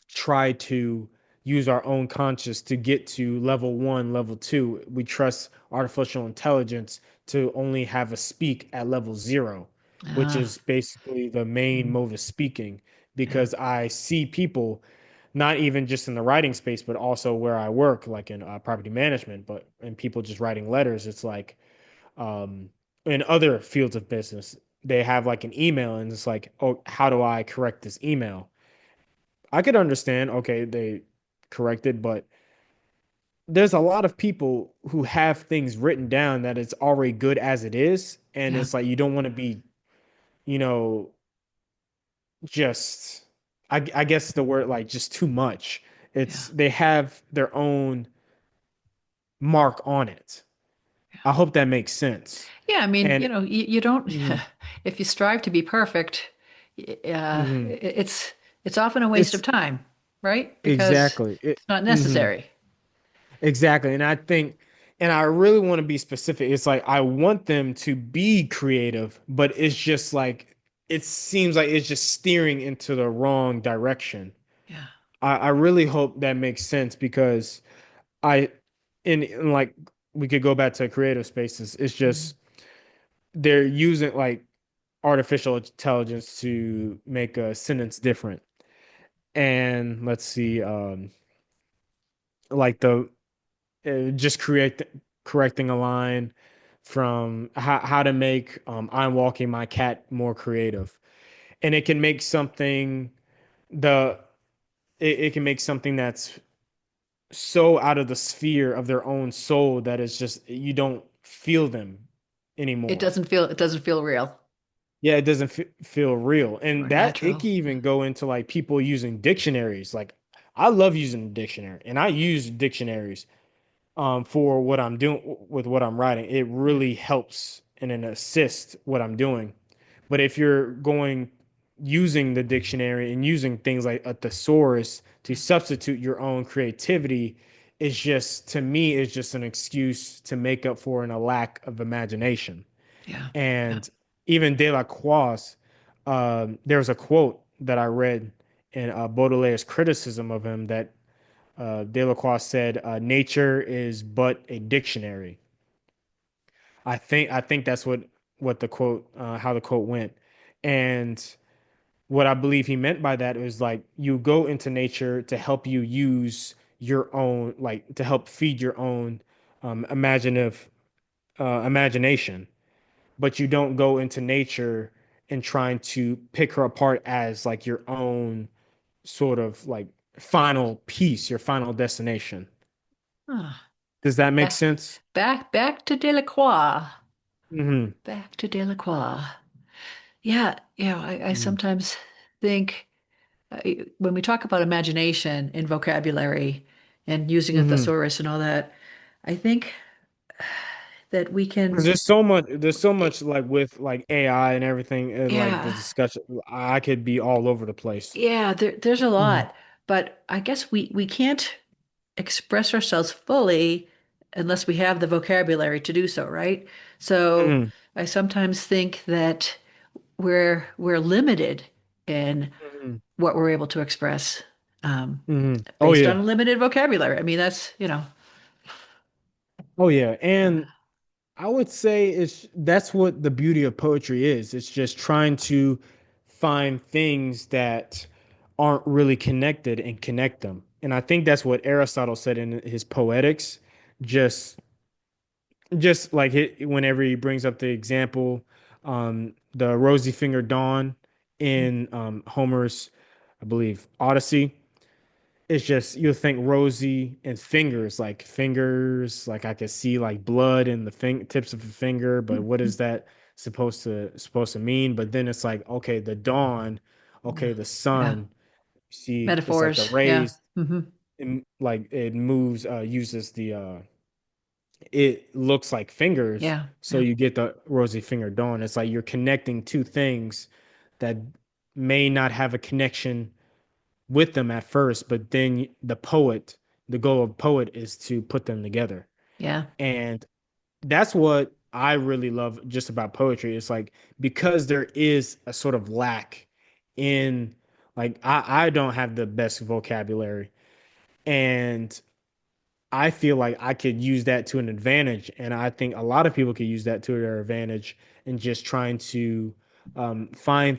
try to use our own conscience to get to level one, level two. We trust artificial intelligence to only have us speak at level zero, which Ah. is basically the main Mm. mode of speaking. Yeah. Because I see people, not even just in the writing space, but also where I work, like in property management, but and people just writing letters. It's like um, in other fields of business, they have like an email and it's like, oh, how do I correct this email? I could understand, okay, they corrected, but there's a lot of people who have things written down that it's already good as it is. And Yeah. it's like you don't want to be, you know, just I guess the word like just too much. Yeah. It's they have their own mark on it. Yeah. I hope that makes sense. Yeah. I mean, And you don't, mhm, if you strive to be perfect, mhm. it's often a waste of It's time, right? Because exactly it. it's not Mhm. necessary. Exactly. And I think, and I really want to be specific. It's like I want them to be creative, but it's just like it seems like it's just steering into the wrong direction. Yeah. I really hope that makes sense because I, in like we could go back to creative spaces. It's Mhm. just they're using like artificial intelligence to make a sentence different. And let's see, like the just correcting a line from how to make I'm walking my cat more creative. And it can make something the it can make something that's so out of the sphere of their own soul that it's just you don't feel them. anymore. It doesn't feel real Yeah, it doesn't feel real. or And that it natural. can even go into like people using dictionaries. Like I love using a dictionary and I use dictionaries for what I'm doing with what I'm writing. It Yeah. really helps and it assists what I'm doing. But if you're going using the dictionary and using things like a thesaurus to Yeah. substitute your own creativity, it's just to me, it's just an excuse to make up for a lack of imagination. Yeah. Yeah. And even Delacroix, there was a quote that I read in Baudelaire's criticism of him that Delacroix said, "Nature is but a dictionary." I think that's what the quote how the quote went, and what I believe he meant by that is like you go into nature to help you use your own like to help feed your own imaginative imagination, but you don't go into nature and trying to pick her apart as like your own sort of like final piece, your final destination. Ah, Does that make back, sense? back to Delacroix. Hmm. Back to Delacroix. Yeah, I Hmm. sometimes think when we talk about imagination and vocabulary and using a Hmm. thesaurus and all that, I think that we Because can, there's so much like with like AI and everything, and like the yeah, discussion, I could be all over the place. there's a Hmm. lot, but I guess we can't express ourselves fully unless we have the vocabulary to do so, right? So Hmm. I sometimes think that we're limited in Hmm. what we're able to express Hmm. Oh based yeah. on limited vocabulary. I mean, Oh yeah. And I would say that's what the beauty of poetry is. It's just trying to find things that aren't really connected and connect them. And I think that's what Aristotle said in his Poetics. Just just like whenever he brings up the example, the rosy fingered dawn in Homer's, I believe, Odyssey. It's just you'll think rosy and fingers, like I could see like blood in the tips of a finger, but what is that supposed to mean? But then it's like, okay, the dawn, yeah, okay, the yeah. sun, see, it's like the Metaphors. Yeah. rays, Hmm. and like it moves, uses it looks like fingers, Yeah. so Yeah. you get the rosy finger dawn. It's like you're connecting two things that may not have a connection with them at first, but then the goal of poet is to put them together. Yeah. And that's what I really love just about poetry. It's like because there is a sort of lack in like I don't have the best vocabulary and I feel like I could use that to an advantage. And I think a lot of people could use that to their advantage in just trying to find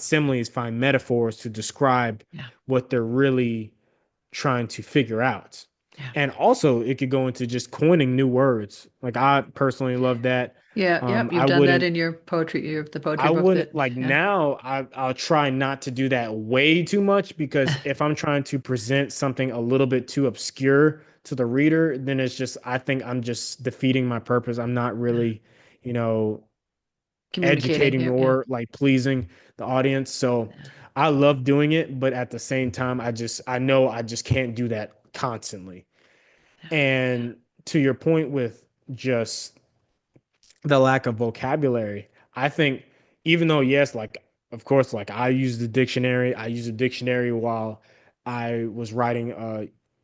similes, find metaphors to describe Yeah. what they're really trying to figure out. Yeah. And also, it could go into just coining new words. Like I personally love that. Yeah. Yep. I You've done that wouldn't in your poetry, the poetry I book that, wouldn't like yeah. now I'll try not to do that way too much because if I'm trying to present something a little bit too obscure to the reader, then it's just I think I'm just defeating my purpose. I'm not Yeah. really, you know, Communicating. educating Yeah. Yeah. or like pleasing the audience. So Yeah. I love doing it, but at the same time I know I just can't do that constantly. And to your point with just the lack of vocabulary. I think even though yes, like of course, like I used a dictionary while I was writing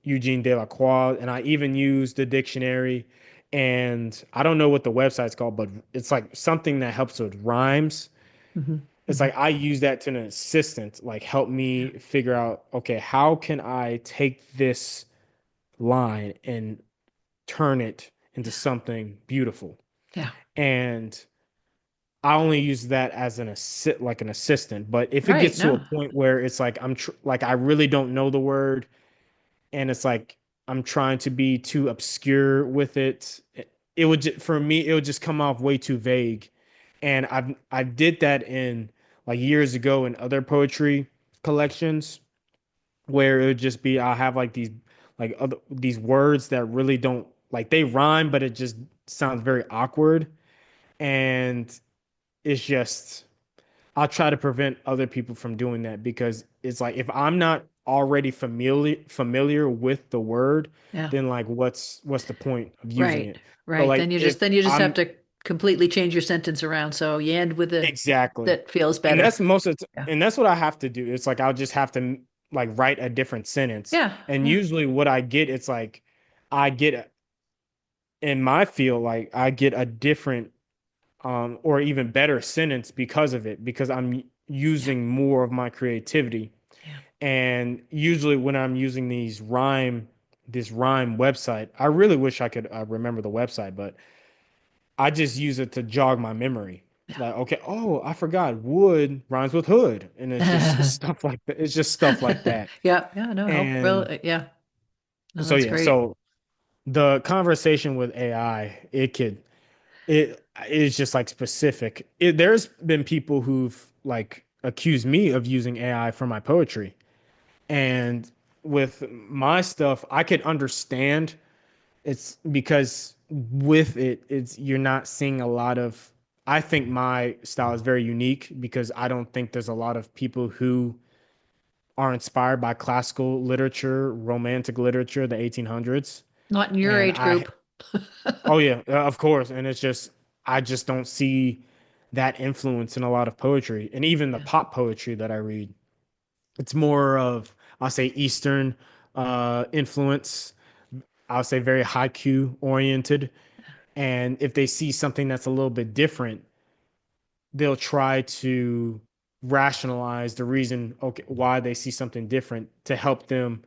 Eugene Delacroix, and I even used the dictionary. And I don't know what the website's called, but it's like something that helps with rhymes. Hmm. It's Hmm. like I use that to an assistant, like help Yeah. me figure out, okay, how can I take this line and turn it into Yeah. something beautiful? Yeah. And I only use that as like an assistant. But if it Right. gets to a No. point where it's like like I really don't know the word, and it's like I'm trying to be too obscure with it, for me it would just come off way too vague. And I did that in like years ago in other poetry collections where it would just be I'll have like these words that really don't like they rhyme, but it just sounds very awkward And it's just I'll try to prevent other people from doing that because it's like if I'm not already familiar with the word, Yeah. then like what's the point of using Right. it? So Right. like if Then you just have I'm to completely change your sentence around. So you end with a exactly, that feels and better. Yeah. that's what I have to do. It's like I'll just have to like write a different sentence, Yeah. and Yeah. usually what I get, it's like I get in my field, like I get a different or even better sentence because of it, because I'm Yeah. using more of my creativity. Yeah. And usually when I'm using this rhyme website, I really wish I could remember the website, but I just use it to jog my memory. Like, okay, oh, I forgot wood rhymes with hood. And it's just Yeah. stuff like that. It's just stuff like that. Yeah. Yeah. No, help. And Really. Yeah. No, so, that's yeah, great. so the conversation with AI, it is just like specific. There's been people who've like accused me of using AI for my poetry. And with my stuff, I could understand it's because with it, it's you're not seeing a lot of. I think my style is very unique because I don't think there's a lot of people who are inspired by classical literature, romantic literature, the 1800s. Not in your And age group. oh yeah, of course. And it's just, I just don't see that influence in a lot of poetry. And even the Yeah. pop poetry that I read, it's more of, I'll say, Eastern influence. I'll say very haiku oriented. And if they see something that's a little bit different, they'll try to rationalize the reason, okay, why they see something different to help them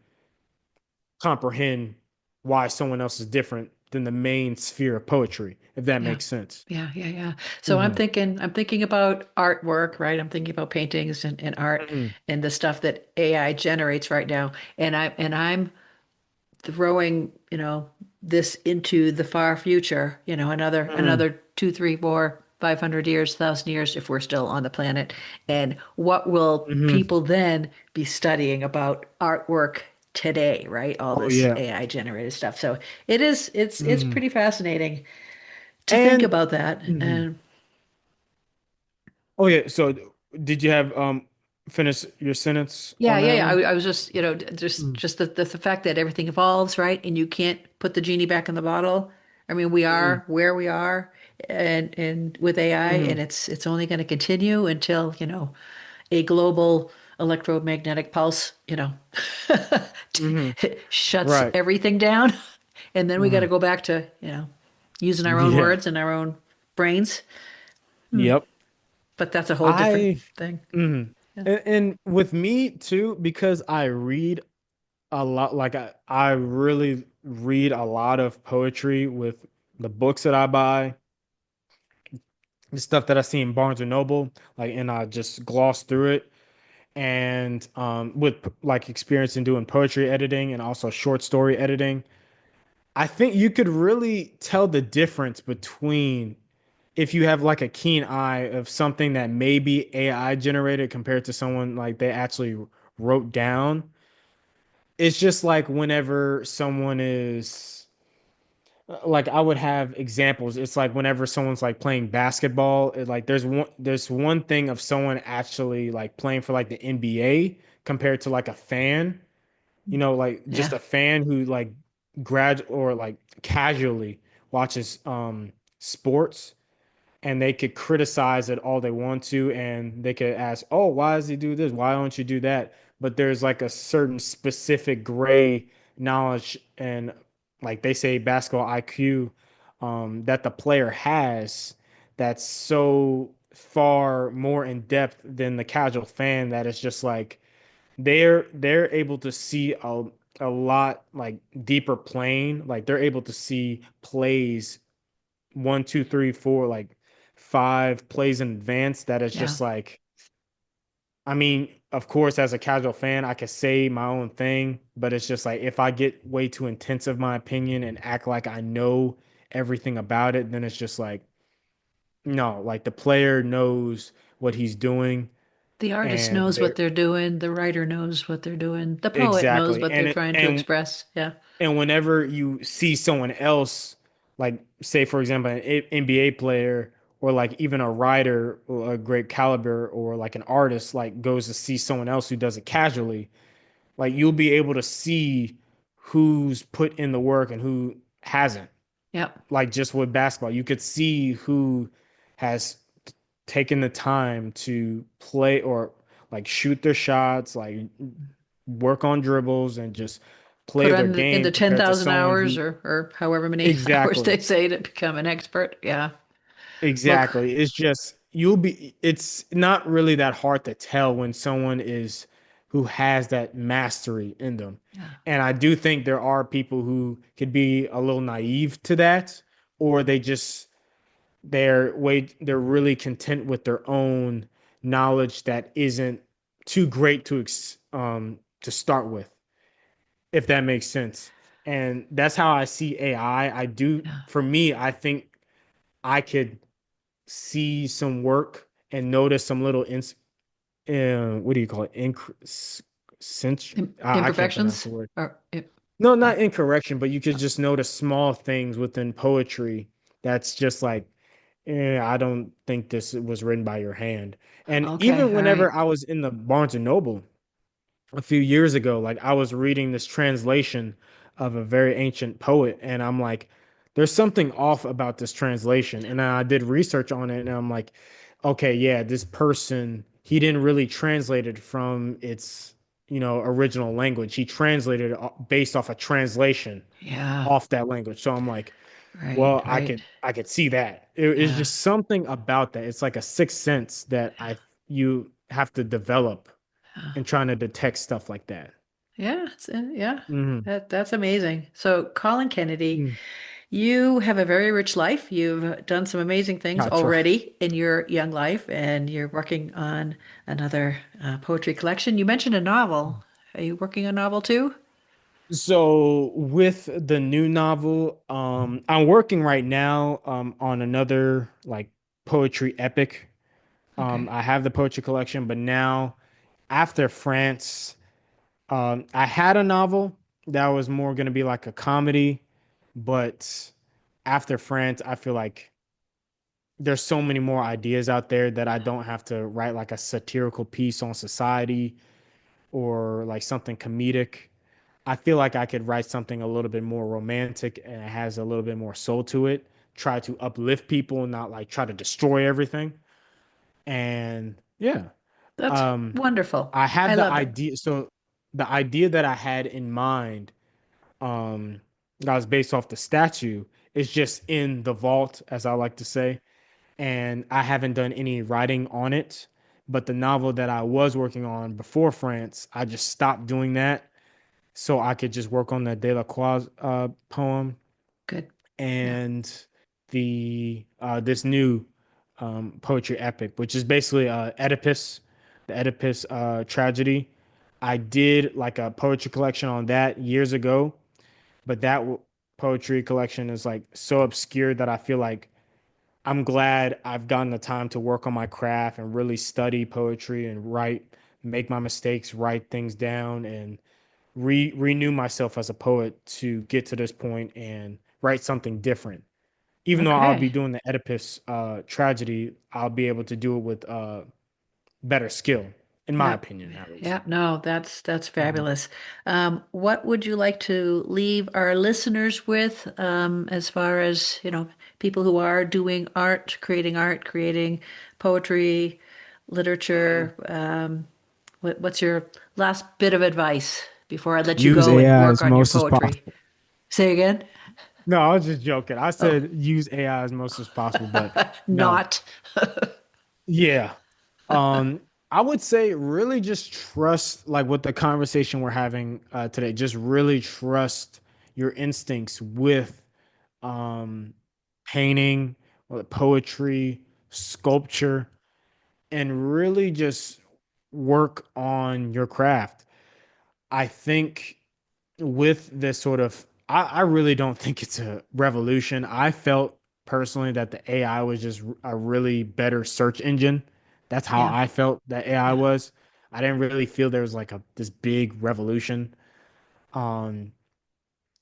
comprehend why someone else is different than the main sphere of poetry, if that Yeah. makes sense. Yeah, yeah, yeah. So Hmm. I'm thinking about artwork, right? I'm thinking about paintings and art Hmm. and the stuff that AI generates right now. And I'm throwing, this into the far future, Hmm. another two, three, four, 500 years, 1,000 years, if we're still on the planet. And what will Hmm. people then be studying about artwork today, right? All Oh this yeah. AI generated stuff. So it's Hmm. pretty fascinating to think And about that. mhm. And Oh yeah. So did you have finish your sentence yeah, on yeah, that yeah. one? I was just, Mm. just the fact that everything evolves, right? And you can't put the genie back in the bottle. I mean, we Hmm. are where we are, and with AI, Hmm. and it's only going to continue until, a global electromagnetic pulse, Hmm. shuts Right. everything down, and then we got to Hmm. go back to, using our own Yeah. words and our own brains. Yep. But that's a whole different I thing. mhm. Yeah. And with me too, because I read a lot, like I really read a lot of poetry with the books that I buy, the stuff that I see in Barnes and Noble, like, and I just gloss through it. And with like experience in doing poetry editing and also short story editing, I think you could really tell the difference between if you have like a keen eye of something that may be AI generated compared to someone like they actually wrote down. It's just like whenever someone is like I would have examples. It's like whenever someone's like playing basketball, like there's one thing of someone actually like playing for like the NBA compared to like a fan, like just Yeah. a fan who like grad or like casually watches sports, and they could criticize it all they want to, and they could ask, oh, why does he do this, why don't you do that? But there's like a certain specific gray knowledge and like they say basketball IQ, that the player has, that's so far more in depth than the casual fan, that it's just like they're able to see a lot like deeper plane, like they're able to see plays one, two, three, four, like five plays in advance, that is Yeah. just like, I mean, of course, as a casual fan, I could say my own thing, but it's just like if I get way too intense of my opinion and act like I know everything about it, then it's just like, no, like the player knows what he's doing, The artist and knows what they're they're doing, the writer knows what they're doing, the poet knows exactly. what they're trying to express. Yeah. And whenever you see someone else, like say for example, an NBA player or like even a writer or a great caliber or like an artist like goes to see someone else who does it casually, like you'll be able to see who's put in the work and who hasn't. Yep. Like just with basketball, you could see who has taken the time to play or like shoot their shots, like work on dribbles and just Put play their on in game the compared to 10,000 someone hours who or however many hours they exactly. say to become an expert. Yeah. Well, Exactly. It's just it's not really that hard to tell when someone is who has that mastery in them. yeah. And I do think there are people who could be a little naive to that, or they're really content with their own knowledge that isn't too great to start with, if that makes sense. And that's how I see AI. Yeah. For me, I think I could see some work and notice some little what do you call it? I can't pronounce Imperfections the word. or No, uh, not incorrection, but you could just notice small things within poetry that's just like, I don't think this was written by your hand. And okay, even all whenever right. I was in the Barnes and Noble a few years ago, like I was reading this translation of a very ancient poet, and I'm like, there's something off about this translation. And I did research on it, and I'm like, okay, yeah, this person, he didn't really translate it from its, original language. He translated it based off a translation Yeah. off that language. So I'm like, Right, well, I right. could I could see that. It's Yeah. just something about that. It's like a sixth sense that I you have to develop Yeah. and trying to detect stuff like that. Yeah, yeah. Hmm. That's amazing. So, Colin Kennedy, you have a very rich life. You've done some amazing things I try. already in your young life, and you're working on another poetry collection. You mentioned a novel. Are you working on a novel too? So with the new novel, I'm working right now on another like poetry epic. Okay. I have the poetry collection, but now after France, I had a novel that was more going to be like a comedy, but after France, I feel like there's so many more ideas out there that I don't have to write like a satirical piece on society or like something comedic. I feel like I could write something a little bit more romantic and it has a little bit more soul to it. Try to uplift people and not like try to destroy everything. And yeah, That's um, wonderful. I I have the love it. idea. So the idea that I had in mind, um, that was based off the statue, is just in the vault, as I like to say. And I haven't done any writing on it. But the novel that I was working on before France, I just stopped doing that so I could just work on the Delacroix poem Good. Yeah. and the this new poetry epic, which is basically the Oedipus tragedy. I did like a poetry collection on that years ago, but poetry collection is like so obscure that I feel like I'm glad I've gotten the time to work on my craft and really study poetry and make my mistakes, write things down, and renew myself as a poet to get to this point and write something different. Even though I'll be Okay. doing the Oedipus tragedy, I'll be able to do it with better skill, in my Yep. opinion, at least. Yep. No, that's Mhm. fabulous. What would you like to leave our listeners with, as far as, people who are doing art, creating poetry, Mm. literature? What's your last bit of advice before I let you Use go and AI work as on your most as poetry? possible. Say again? No, I was just joking. I Oh, said use AI as most as possible, but no. not. Yeah. Um, I would say really just trust like with the conversation we're having today, just really trust your instincts with um painting, poetry, sculpture, and really just work on your craft. I think with this sort of, I really don't think it's a revolution. I felt personally that the AI was just a really better search engine. That's how Yeah. I felt that AI Yeah. was. I didn't really feel there was like this big revolution. Um,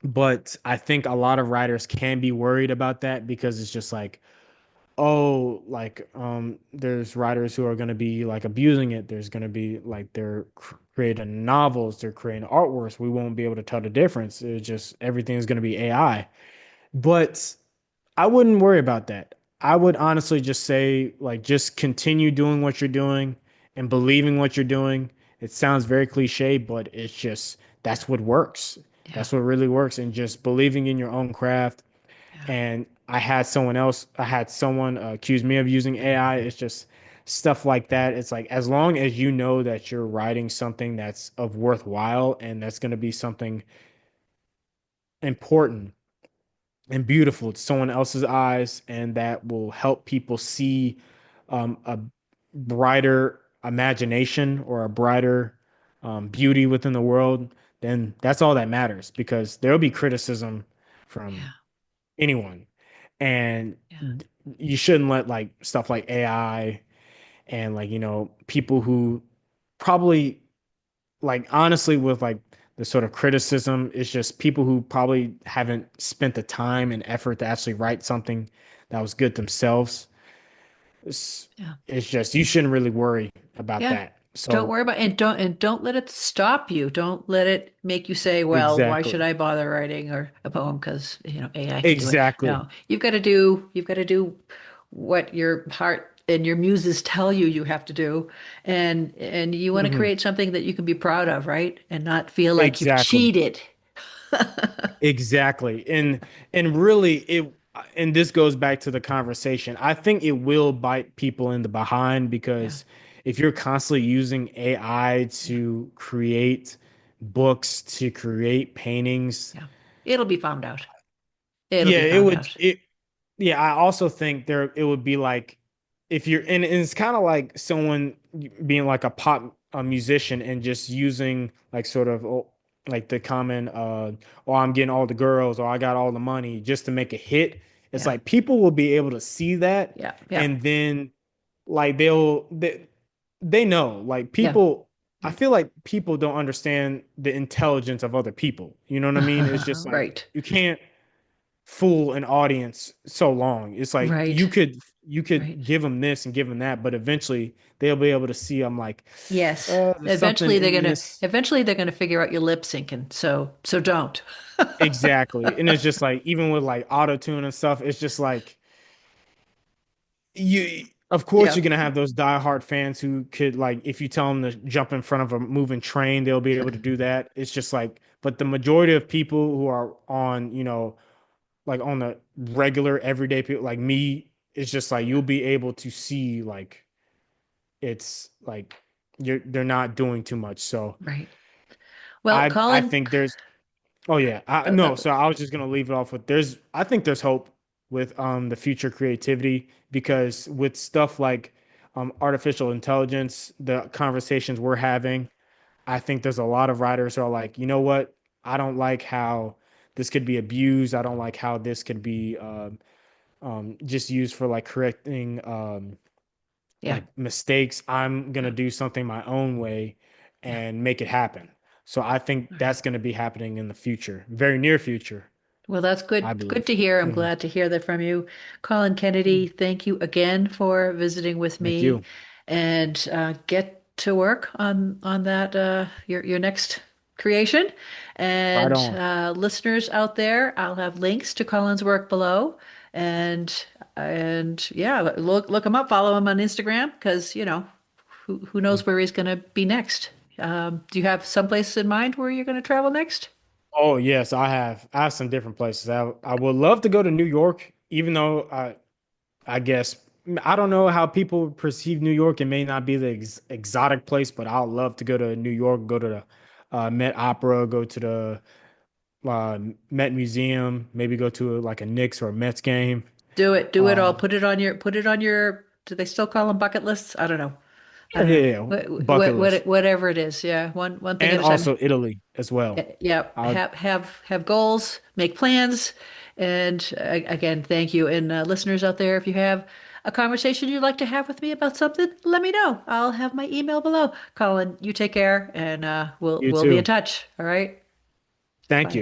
but I think a lot of writers can be worried about that because it's just like, oh, like there's writers who are going to be like abusing it. There's going to be like they're creating novels, they're creating artworks. We won't be able to tell the difference. It's just everything's going to be AI. But I wouldn't worry about that. I would honestly just say, like, just continue doing what you're doing and believing what you're doing. It sounds very cliche, but it's just that's what works. Yeah, That's what really works. And just believing in your own craft. yeah, And I had someone accuse me of using AI. It's just stuff like that. It's like, as long as you know that you're writing something that's of worthwhile and that's going to be something important and beautiful to someone else's eyes, and that will help people see a brighter imagination or a brighter beauty within the world, then that's all that matters because there'll be criticism from yeah, anyone. And yeah, you shouldn't let like stuff like AI and like, people who probably like honestly with like the sort of criticism, it's just people who probably haven't spent the time and effort to actually write something that was good themselves. It's, yeah. it's just you shouldn't really worry about Yeah. that. Don't So worry about and don't let it stop you. Don't let it make you say, well, why should exactly. I bother writing or a poem because, AI can do it. Exactly. No, you've got to do what your heart and your muses tell you you have to do. And you want to Mhm. create something that you can be proud of, right? And not feel like you've Exactly. cheated. Exactly. And really it and this goes back to the conversation. I think it will bite people in the behind Yeah. because if you're constantly using AI Yeah. to create books, to create paintings, Yeah. It'll be found out. It'll yeah, be it found would out. it yeah, I also think there it would be like if you're and it's kind of like someone being like a pop a musician and just using like sort of like the common oh I'm getting all the girls or I got all the money just to make a hit. It's Yeah. like people will be able to see that Yeah. Yeah. and then like they know like Yeah. people I Right. feel like people don't understand the intelligence of other people. You know what I mean? It's just like Right. you can't fool an audience so long. It's like Right. you Right. could give them this and give them that, but eventually they'll be able to see I'm like, Yes. there's something in this. Eventually they're gonna figure out your lip syncing. So don't. Exactly. And it's just like even with like auto tune and stuff, it's just like you of course Yeah. you're gonna have those diehard fans who could like if you tell them to jump in front of a moving train, they'll be able to do that. It's just like, but the majority of people who are on, like on the regular everyday people like me, it's just like Yeah. you'll be able to see like it's like they're not doing too much. So Right. Well, I Colin, think there's oh yeah I uh, no uh, so I was just gonna leave it off with there's I think there's hope with the future creativity yeah, because with stuff like artificial intelligence, the conversations we're having, I think there's a lot of writers who are like, you know what, I don't like how this could be abused. I don't like how this could be just used for like correcting yeah, like mistakes. I'm gonna yeah. do something my own way Yeah. and make it happen. So I think All right. that's gonna be happening in the future, very near future, Well, that's I good. Good believe. to hear. I'm Mhm. glad to hear that from you. Colin Kennedy, thank you again for visiting with Thank me you. and get to work on that your next creation. Right And on. listeners out there, I'll have links to Colin's work below. And yeah, look him up, follow him on Instagram because, who knows where he's going to be next. Do you have someplace in mind where you're going to travel next? Oh yes, I have. I have some different places. I would love to go to New York, even though I guess I don't know how people perceive New York. It may not be the exotic place, but I'd love to go to New York, go to the Met Opera, go to the Met Museum, maybe go to like a Knicks or a Mets game. Do it. Do it all. Uh, Put it on your, do they still call them bucket lists? I don't know. I yeah, don't know. yeah, yeah, bucket list, Whatever it is. Yeah. One thing at and a time. also Italy as well. Yeah. I Have goals, make plans. And again, thank you. And listeners out there, if you have a conversation you'd like to have with me about something, let me know. I'll have my email below. Colin, you take care and you we'll be in too. touch. All right. Thank Bye. you.